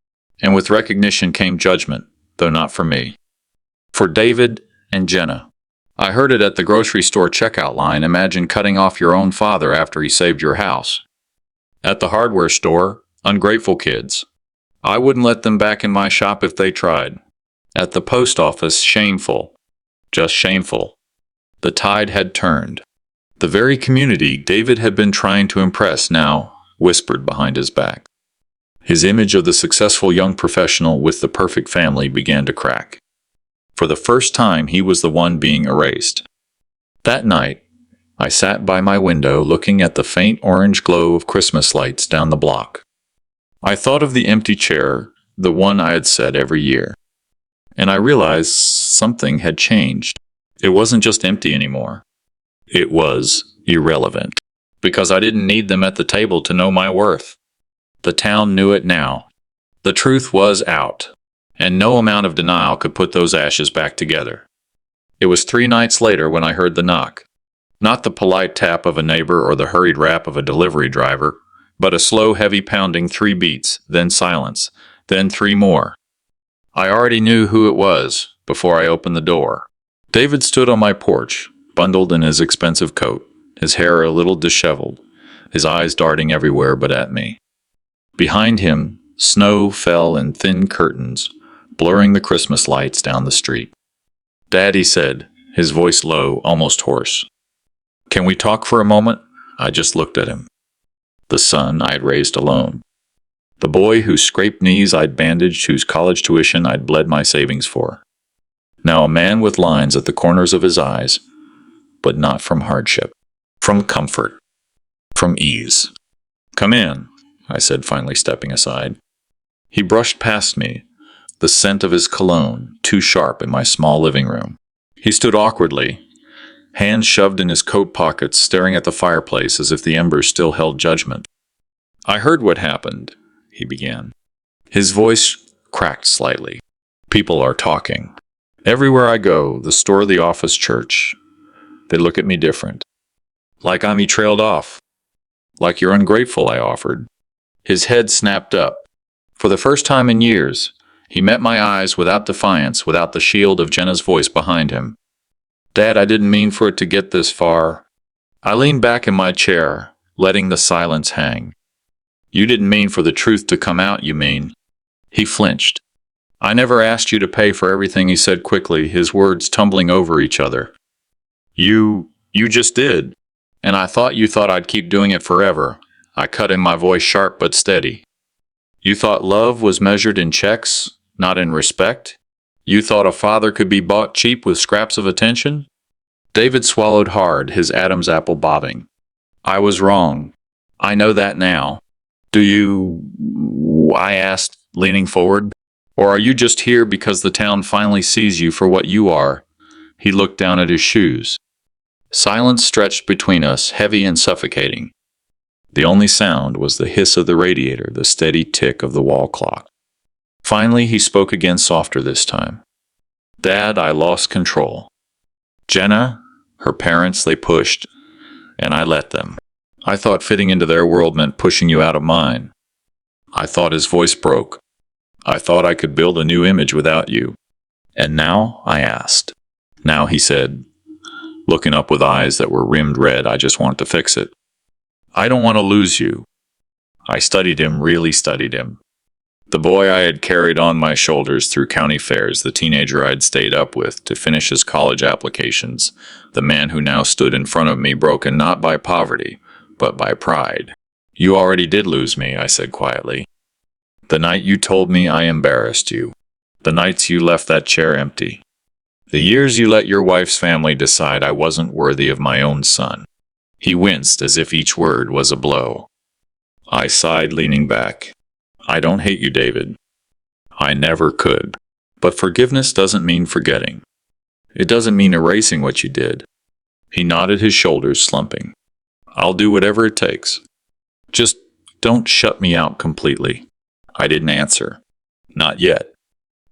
And with recognition came judgment, though not for me. For David and Jenna. I heard it at the grocery store checkout line: imagine cutting off your own father after he saved your house. At the hardware store, ungrateful kids. I wouldn't let them back in my shop if they tried. At the post office, shameful. Just shameful. The tide had turned. The very community David had been trying to impress now whispered behind his back. His image of the successful young professional with the perfect family began to crack. For the first time, he was the one being erased. That night, I sat by my window looking at the faint orange glow of Christmas lights down the block. I thought of the empty chair, the one I had sat every year. And I realized something had changed. It wasn't just empty anymore. It was irrelevant. Because I didn't need them at the table to know my worth. The town knew it now. The truth was out. And no amount of denial could put those ashes back together. It was 3 nights later when I heard the knock. Not the polite tap of a neighbor or the hurried rap of a delivery driver, but a slow, heavy pounding, 3 beats, then silence, then 3 more. I already knew who it was before I opened the door. David stood on my porch, bundled in his expensive coat, his hair a little disheveled, his eyes darting everywhere but at me. Behind him, snow fell in thin curtains, blurring the Christmas lights down the street. "Dad," he said, his voice low, almost hoarse. "Can we talk for a moment?" I just looked at him. The son I'd raised alone. The boy whose scraped knees I'd bandaged, whose college tuition I'd bled my savings for. Now a man with lines at the corners of his eyes, but not from hardship, from comfort, from ease. "Come in," I said, finally stepping aside. He brushed past me, the scent of his cologne too sharp in my small living room. He stood awkwardly, hands shoved in his coat pockets, staring at the fireplace as if the embers still held judgment. "I heard what happened," he began. His voice cracked slightly. "People are talking. Everywhere I go, the store, the office, church, they look at me different. Like I'm trailed off. Like you're ungrateful," I offered. His head snapped up. For the first time in years, he met my eyes without defiance, without the shield of Jenna's voice behind him. "Dad, I didn't mean for it to get this far." I leaned back in my chair, letting the silence hang. "You didn't mean for the truth to come out, you mean?" He flinched. "I never asked you to pay for everything," he said quickly, his words tumbling over each other. You just did. And I thought you thought I'd keep doing it forever." I cut in, my voice sharp but steady. "You thought love was measured in checks, not in respect? You thought a father could be bought cheap with scraps of attention?" David swallowed hard, his Adam's apple bobbing. "I was wrong. I know that now. Do you?" I asked, leaning forward. "Or are you just here because the town finally sees you for what you are?" He looked down at his shoes. Silence stretched between us, heavy and suffocating. The only sound was the hiss of the radiator, the steady tick of the wall clock. Finally, he spoke again, softer this time. "Dad, I lost control. Jenna, her parents, they pushed, and I let them. I thought fitting into their world meant pushing you out of mine. I thought his voice broke. I thought I could build a new image without you. And now? I asked. Now, he said, looking up with eyes that were rimmed red. I just want to fix it. I don't want to lose you. I studied him, really studied him. The boy I had carried on my shoulders through county fairs, the teenager I'd stayed up with to finish his college applications, the man who now stood in front of me broken not by poverty, but by pride. You already did lose me, I said quietly. The night you told me I embarrassed you. The nights you left that chair empty. The years you let your wife's family decide I wasn't worthy of my own son. He winced as if each word was a blow. I sighed, leaning back. I don't hate you, David. I never could. But forgiveness doesn't mean forgetting. It doesn't mean erasing what you did. He nodded, his shoulders slumping. I'll do whatever it takes. Just don't shut me out completely. I didn't answer. Not yet.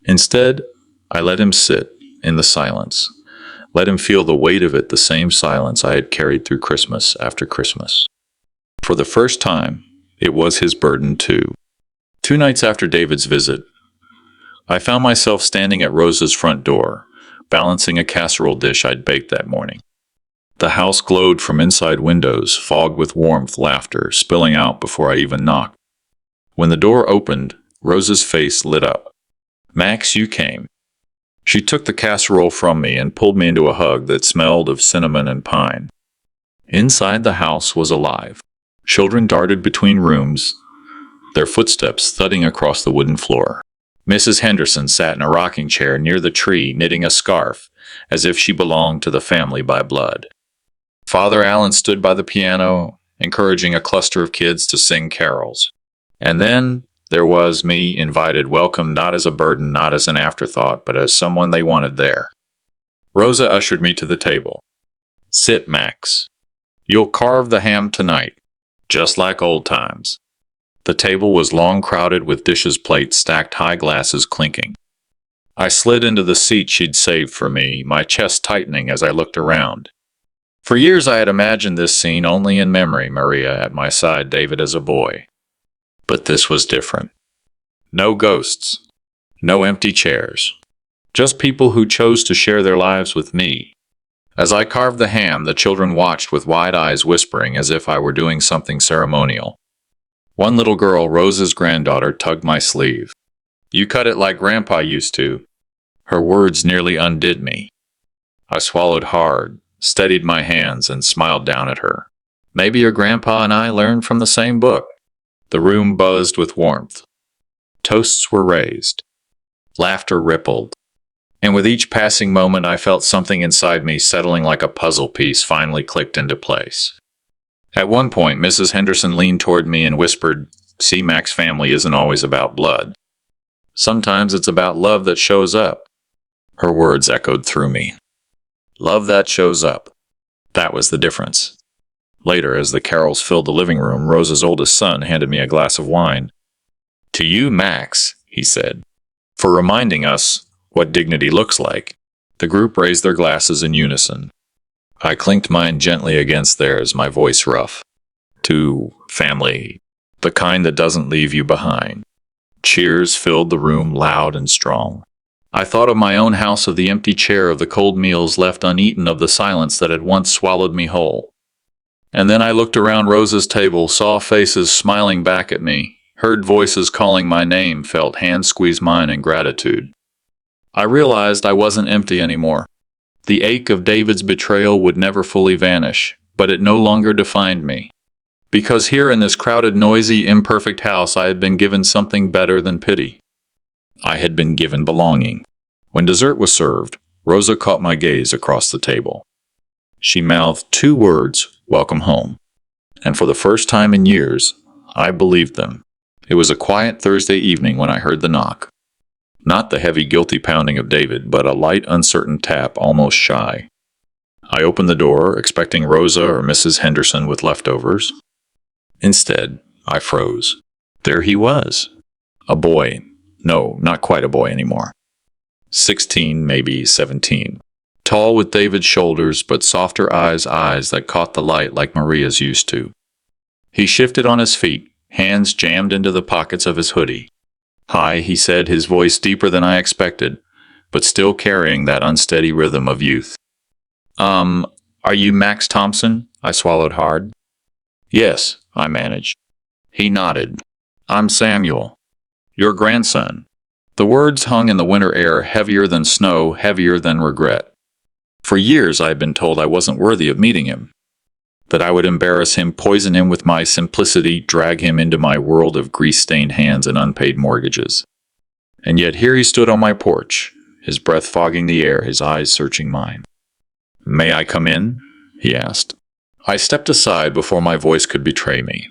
Instead, I let him sit in the silence. Let him feel the weight of it, the same silence I had carried through Christmas after Christmas. For the first time, it was his burden too. 2 nights after David's visit, I found myself standing at Rosa's front door, balancing a casserole dish I'd baked that morning. The house glowed from inside windows, fogged with warmth, laughter, spilling out before I even knocked. When the door opened, Rosa's face lit up. Max, you came. She took the casserole from me and pulled me into a hug that smelled of cinnamon and pine. Inside the house was alive. Children darted between rooms, their footsteps thudding across the wooden floor. Mrs. Henderson sat in a rocking chair near the tree, knitting a scarf, as if she belonged to the family by blood. Father Allen stood by the piano, encouraging a cluster of kids to sing carols. And then there was me, invited, welcomed not as a burden, not as an afterthought, but as someone they wanted there. Rosa ushered me to the table. Sit, Max. You'll carve the ham tonight, just like old times. The table was long crowded with dishes, plates stacked, high, glasses clinking. I slid into the seat she'd saved for me, my chest tightening as I looked around. For years I had imagined this scene only in memory, Maria at my side, David as a boy. But this was different. No ghosts. No empty chairs. Just people who chose to share their lives with me. As I carved the ham, the children watched with wide eyes, whispering as if I were doing something ceremonial. One little girl, Rosa's granddaughter, tugged my sleeve. You cut it like Grandpa used to. Her words nearly undid me. I swallowed hard, steadied my hands, and smiled down at her. Maybe your grandpa and I learned from the same book. The room buzzed with warmth. Toasts were raised. Laughter rippled. And with each passing moment, I felt something inside me settling like a puzzle piece finally clicked into place. At one point, Mrs. Henderson leaned toward me and whispered, See, Mac's family isn't always about blood. Sometimes it's about love that shows up. Her words echoed through me. Love that shows up. That was the difference. Later, as the carols filled the living room, Rosa's oldest son handed me a glass of wine. To you, Max, he said, for reminding us what dignity looks like. The group raised their glasses in unison. I clinked mine gently against theirs, my voice rough. To family, the kind that doesn't leave you behind. Cheers filled the room loud and strong. I thought of my own house, of the empty chair, of the cold meals left uneaten, of the silence that had once swallowed me whole. And then I looked around Rosa's table, saw faces smiling back at me, heard voices calling my name, felt hands squeeze mine in gratitude. I realized I wasn't empty anymore. The ache of David's betrayal would never fully vanish, but it no longer defined me. Because here in this crowded, noisy, imperfect house, I had been given something better than pity. I had been given belonging. When dessert was served, Rosa caught my gaze across the table. She mouthed 2 words, welcome home. And for the first time in years, I believed them. It was a quiet Thursday evening when I heard the knock. Not the heavy, guilty pounding of David, but a light, uncertain tap, almost shy. I opened the door, expecting Rosa or Mrs. Henderson with leftovers. Instead, I froze. There he was. A boy. No, not quite a boy anymore. 16, maybe 17. Tall with David's shoulders, but softer eyes that caught the light like Maria's used to. He shifted on his feet, hands jammed into the pockets of his hoodie. "Hi," he said, his voice deeper than I expected, but still carrying that unsteady rhythm of youth. Are you Max Thompson?" I swallowed hard. "Yes," I managed. He nodded. "I'm Samuel. Your grandson." The words hung in the winter air, heavier than snow, heavier than regret. For years I had been told I wasn't worthy of meeting him, that I would embarrass him, poison him with my simplicity, drag him into my world of grease-stained hands and unpaid mortgages. And yet here he stood on my porch, his breath fogging the air, his eyes searching mine. "May I come in?" he asked. I stepped aside before my voice could betray me.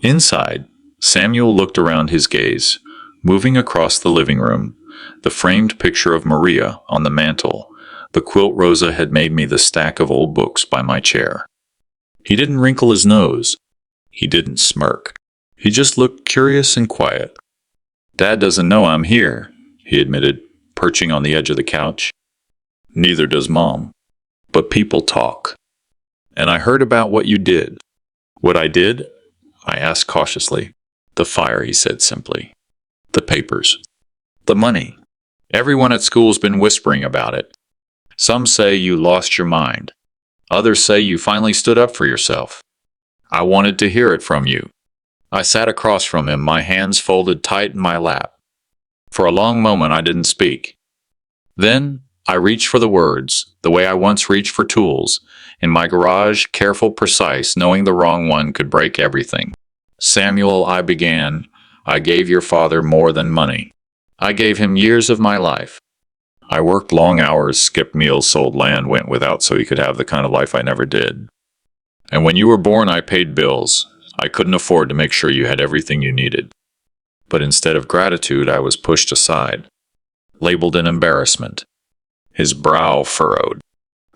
Inside, Samuel looked around, his gaze moving across the living room, the framed picture of Maria on the mantel, the quilt Rosa had made me, the stack of old books by my chair. He didn't wrinkle his nose. He didn't smirk. He just looked curious and quiet. "Dad doesn't know I'm here," he admitted, perching on the edge of the couch. "Neither does Mom. But people talk. And I heard about what you did." "What I did?" I asked cautiously. "The fire," he said simply. "The papers. The money. Everyone at school's been whispering about it. Some say you lost your mind. Others say you finally stood up for yourself. I wanted to hear it from you." I sat across from him, my hands folded tight in my lap. For a long moment I didn't speak. Then I reached for the words, the way I once reached for tools, in my garage, careful, precise, knowing the wrong one could break everything. "Samuel," I began, "I gave your father more than money. I gave him years of my life. I worked long hours, skipped meals, sold land, went without so he could have the kind of life I never did. And when you were born, I paid bills. I couldn't afford to make sure you had everything you needed. But instead of gratitude, I was pushed aside, labeled an embarrassment." His brow furrowed.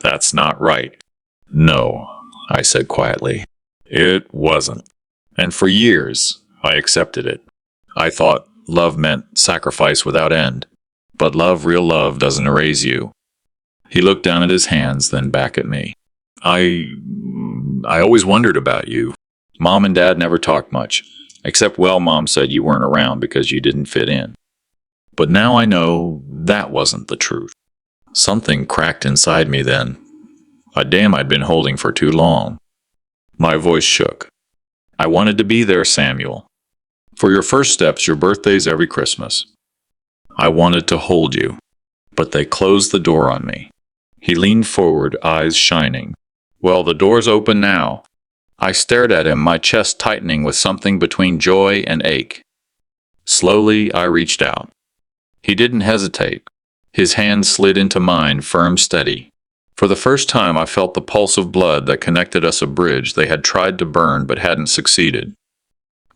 "That's not right." "No," I said quietly. "It wasn't. And for years, I accepted it. I thought love meant sacrifice without end. But love, real love, doesn't erase you." He looked down at his hands, then back at me. I always wondered about you. Mom and Dad never talked much, except, well, Mom said you weren't around because you didn't fit in. But now I know that wasn't the truth." Something cracked inside me then. A dam I'd been holding for too long. My voice shook. "I wanted to be there, Samuel. For your first steps, your birthdays, every Christmas. I wanted to hold you. But they closed the door on me." He leaned forward, eyes shining. "Well, the door's open now." I stared at him, my chest tightening with something between joy and ache. Slowly, I reached out. He didn't hesitate. His hand slid into mine, firm, steady. For the first time, I felt the pulse of blood that connected us, a bridge they had tried to burn but hadn't succeeded.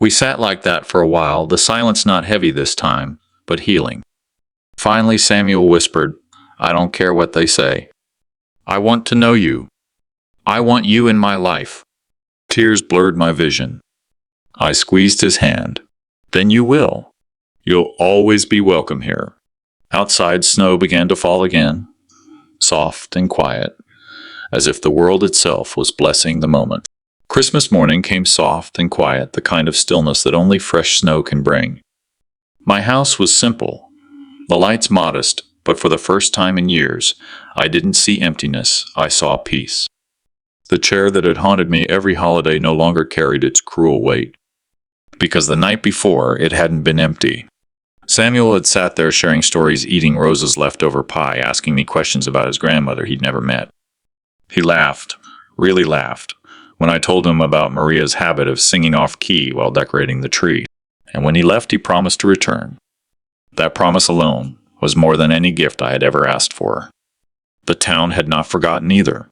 We sat like that for a while, the silence not heavy this time, but healing. Finally, Samuel whispered, "I don't care what they say. I want to know you. I want you in my life." Tears blurred my vision. I squeezed his hand. "Then you will. You'll always be welcome here." Outside, snow began to fall again, soft and quiet, as if the world itself was blessing the moment. Christmas morning came soft and quiet, the kind of stillness that only fresh snow can bring. My house was simple, the lights modest, but for the first time in years, I didn't see emptiness, I saw peace. The chair that had haunted me every holiday no longer carried its cruel weight, because the night before it hadn't been empty. Samuel had sat there sharing stories, eating Rosa's leftover pie, asking me questions about his grandmother he'd never met. He laughed, really laughed, when I told him about Maria's habit of singing off key while decorating the tree. And when he left, he promised to return. That promise alone was more than any gift I had ever asked for. The town had not forgotten either.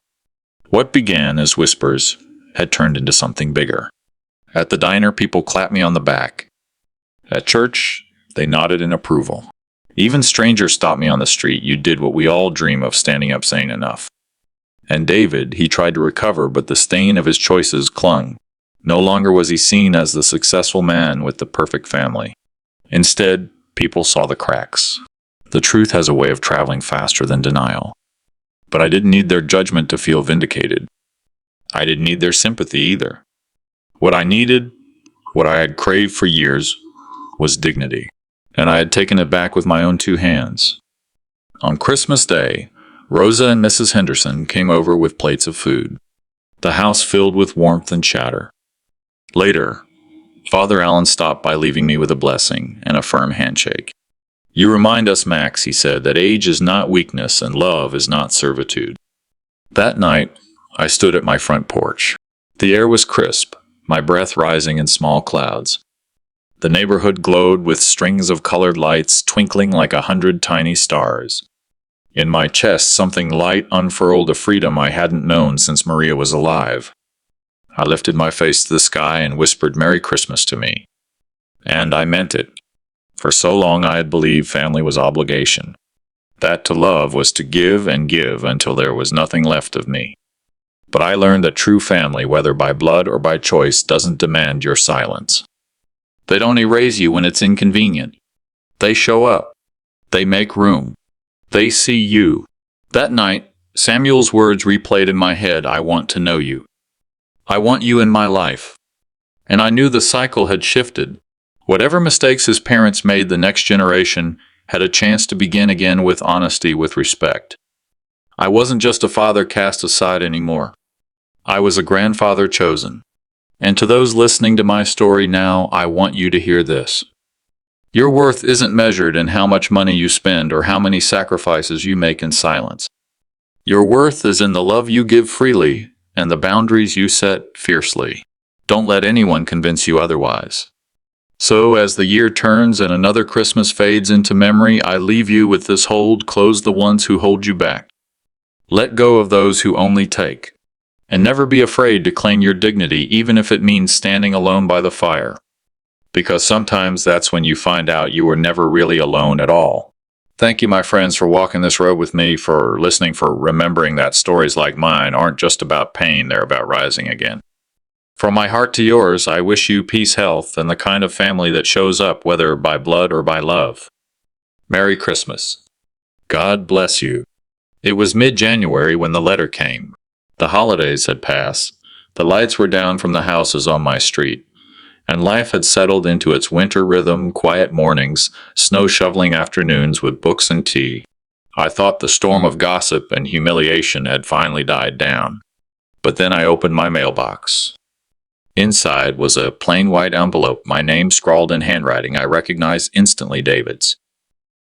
What began as whispers had turned into something bigger. At the diner, people clapped me on the back. At church, they nodded in approval. Even strangers stopped me on the street. "You did what we all dream of, standing up saying enough." And David, he tried to recover, but the stain of his choices clung. No longer was he seen as the successful man with the perfect family. Instead, people saw the cracks. The truth has a way of traveling faster than denial. But I didn't need their judgment to feel vindicated. I didn't need their sympathy either. What I needed, what I had craved for years, was dignity, and I had taken it back with my own two hands. On Christmas Day, Rosa and Mrs. Henderson came over with plates of food, the house filled with warmth and chatter. Later, Father Allen stopped by, leaving me with a blessing and a firm handshake. "You remind us, Max," he said, "that age is not weakness and love is not servitude." That night, I stood at my front porch. The air was crisp, my breath rising in small clouds. The neighborhood glowed with strings of colored lights twinkling like 100 tiny stars. In my chest, something light unfurled a freedom I hadn't known since Maria was alive. I lifted my face to the sky and whispered Merry Christmas to me. And I meant it. For so long I had believed family was obligation, that to love was to give and give until there was nothing left of me. But I learned that true family, whether by blood or by choice, doesn't demand your silence. They don't erase you when it's inconvenient. They show up. They make room. They see you. That night, Samuel's words replayed in my head, "I want to know you. I want you in my life." And I knew the cycle had shifted. Whatever mistakes his parents made, the next generation had a chance to begin again with honesty, with respect. I wasn't just a father cast aside anymore. I was a grandfather chosen. And to those listening to my story now, I want you to hear this. Your worth isn't measured in how much money you spend or how many sacrifices you make in silence. Your worth is in the love you give freely and the boundaries you set fiercely. Don't let anyone convince you otherwise. So, as the year turns and another Christmas fades into memory, I leave you with this hold: close the ones who hold you back. Let go of those who only take. And never be afraid to claim your dignity, even if it means standing alone by the fire. Because sometimes that's when you find out you were never really alone at all. Thank you, my friends, for walking this road with me, for listening, for remembering that stories like mine aren't just about pain, they're about rising again. From my heart to yours, I wish you peace, health, and the kind of family that shows up, whether by blood or by love. Merry Christmas. God bless you. It was mid-January when the letter came. The holidays had passed. The lights were down from the houses on my street, and life had settled into its winter rhythm: quiet mornings, snow-shoveling afternoons with books and tea. I thought the storm of gossip and humiliation had finally died down. But then I opened my mailbox. Inside was a plain white envelope, my name scrawled in handwriting I recognized instantly, David's.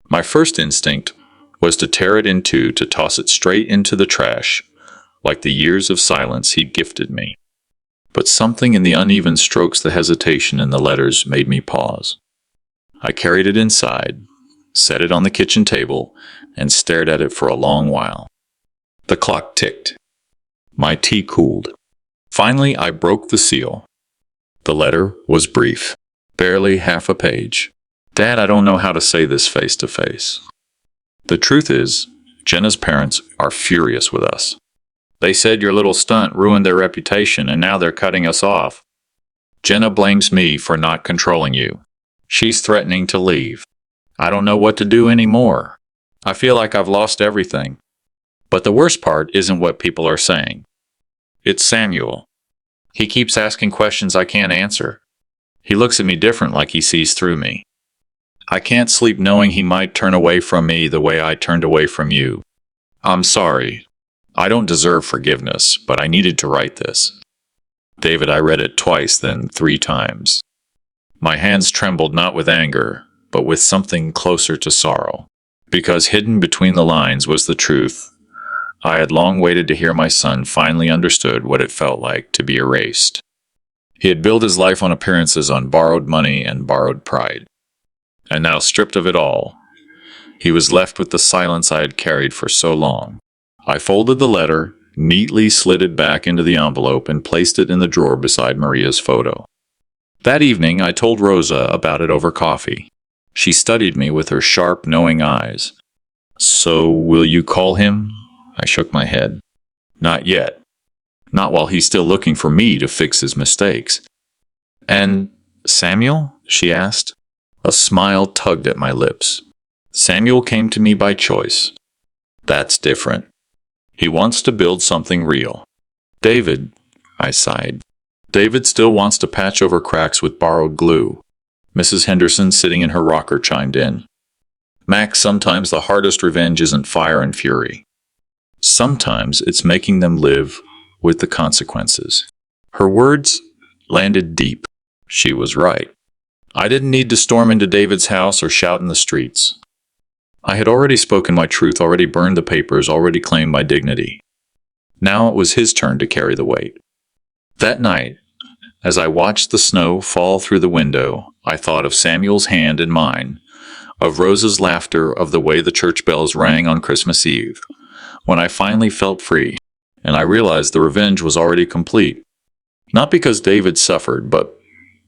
My first instinct was to tear it in two, to toss it straight into the trash, like the years of silence he'd gifted me. But something in the uneven strokes, the hesitation in the letters, made me pause. I carried it inside, set it on the kitchen table, and stared at it for a long while. The clock ticked. My tea cooled. Finally, I broke the seal. The letter was brief, barely half a page. Dad, I don't know how to say this face to face. The truth is, Jenna's parents are furious with us. They said your little stunt ruined their reputation, and now they're cutting us off. Jenna blames me for not controlling you. She's threatening to leave. I don't know what to do anymore. I feel like I've lost everything. But the worst part isn't what people are saying. It's Samuel. He keeps asking questions I can't answer. He looks at me different, like he sees through me. I can't sleep knowing he might turn away from me the way I turned away from you. I'm sorry. I don't deserve forgiveness, but I needed to write this. David, I read it twice, then 3 times. My hands trembled, not with anger, but with something closer to sorrow. Because hidden between the lines was the truth. I had long waited to hear my son finally understood what it felt like to be erased. He had built his life on appearances, on borrowed money and borrowed pride. And now, stripped of it all, he was left with the silence I had carried for so long. I folded the letter, neatly slid it back into the envelope, and placed it in the drawer beside Maria's photo. That evening, I told Rosa about it over coffee. She studied me with her sharp, knowing eyes. So, will you call him? I shook my head. Not yet. Not while he's still looking for me to fix his mistakes. And Samuel? She asked. A smile tugged at my lips. Samuel came to me by choice. That's different. He wants to build something real. David, I sighed. David still wants to patch over cracks with borrowed glue. Mrs. Henderson, sitting in her rocker, chimed in. Max, sometimes the hardest revenge isn't fire and fury. Sometimes it's making them live with the consequences. Her words landed deep. She was right. I didn't need to storm into David's house or shout in the streets. I had already spoken my truth, already burned the papers, already claimed my dignity. Now it was his turn to carry the weight. That night, as I watched the snow fall through the window, I thought of Samuel's hand in mine, of Rose's laughter, of the way the church bells rang on Christmas Eve, when I finally felt free, and I realized the revenge was already complete. Not because David suffered, but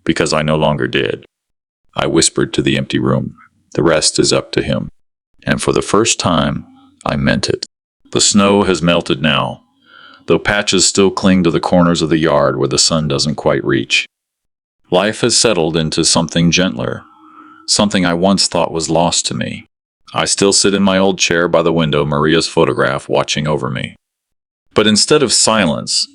because I no longer did. I whispered to the empty room, the rest is up to him. And for the first time, I meant it. The snow has melted now, though patches still cling to the corners of the yard where the sun doesn't quite reach. Life has settled into something gentler, something I once thought was lost to me. I still sit in my old chair by the window, Maria's photograph watching over me. But instead of silence,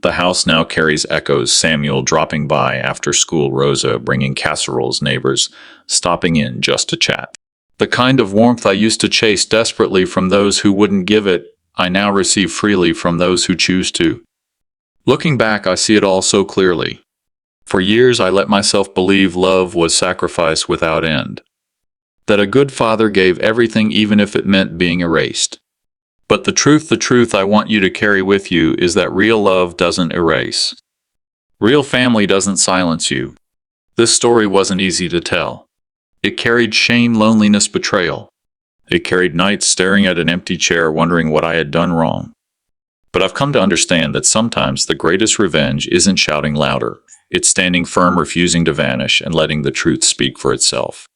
the house now carries echoes, Samuel dropping by after school, Rosa bringing casseroles, neighbors stopping in just to chat. The kind of warmth I used to chase desperately from those who wouldn't give it, I now receive freely from those who choose to. Looking back, I see it all so clearly. For years, I let myself believe love was sacrifice without end. That a good father gave everything even if it meant being erased. But the truth I want you to carry with you is that real love doesn't erase. Real family doesn't silence you. This story wasn't easy to tell. It carried shame, loneliness, betrayal. It carried nights staring at an empty chair wondering what I had done wrong. But I've come to understand that sometimes the greatest revenge isn't shouting louder. It's standing firm, refusing to vanish, and letting the truth speak for itself.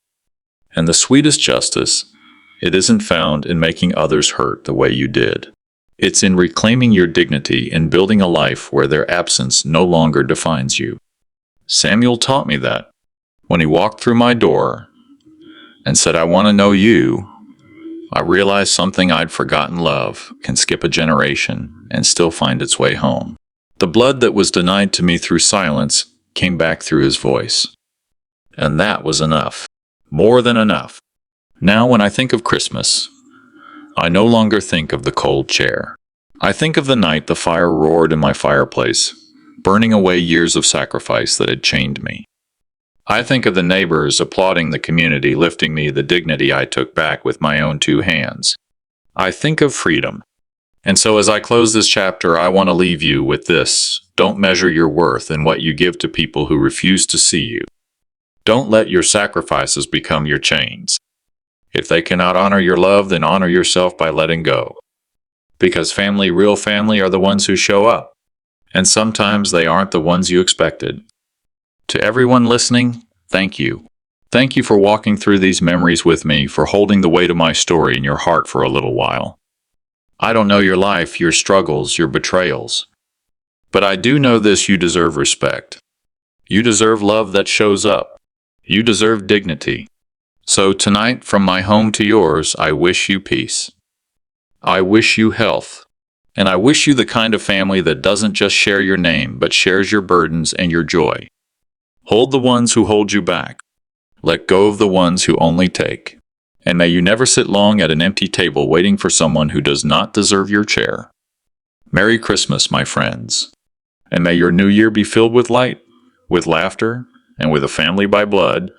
And the sweetest justice, it isn't found in making others hurt the way you did. It's in reclaiming your dignity and building a life where their absence no longer defines you. Samuel taught me that. When he walked through my door and said, "I want to know you," I realized something I'd forgotten. Love can skip a generation and still find its way home. The blood that was denied to me through silence came back through his voice. And that was enough. More than enough. Now when I think of Christmas, I no longer think of the cold chair. I think of the night the fire roared in my fireplace, burning away years of sacrifice that had chained me. I think of the neighbors applauding, the community lifting me, the dignity I took back with my own 2 hands. I think of freedom. And so as I close this chapter, I want to leave you with this. Don't measure your worth in what you give to people who refuse to see you. Don't let your sacrifices become your chains. If they cannot honor your love, then honor yourself by letting go. Because family, real family, are the ones who show up. And sometimes they aren't the ones you expected. To everyone listening, thank you. Thank you for walking through these memories with me, for holding the weight of my story in your heart for a little while. I don't know your life, your struggles, your betrayals. But I do know this: you deserve respect. You deserve love that shows up. You deserve dignity. So tonight, from my home to yours, I wish you peace. I wish you health. And I wish you the kind of family that doesn't just share your name, but shares your burdens and your joy. Hold the ones who hold you back. Let go of the ones who only take. And may you never sit long at an empty table waiting for someone who does not deserve your chair. Merry Christmas, my friends. And may your new year be filled with light, with laughter, and with a family by blood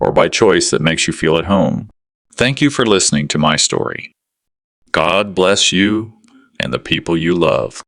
or by choice that makes you feel at home. Thank you for listening to my story. God bless you and the people you love.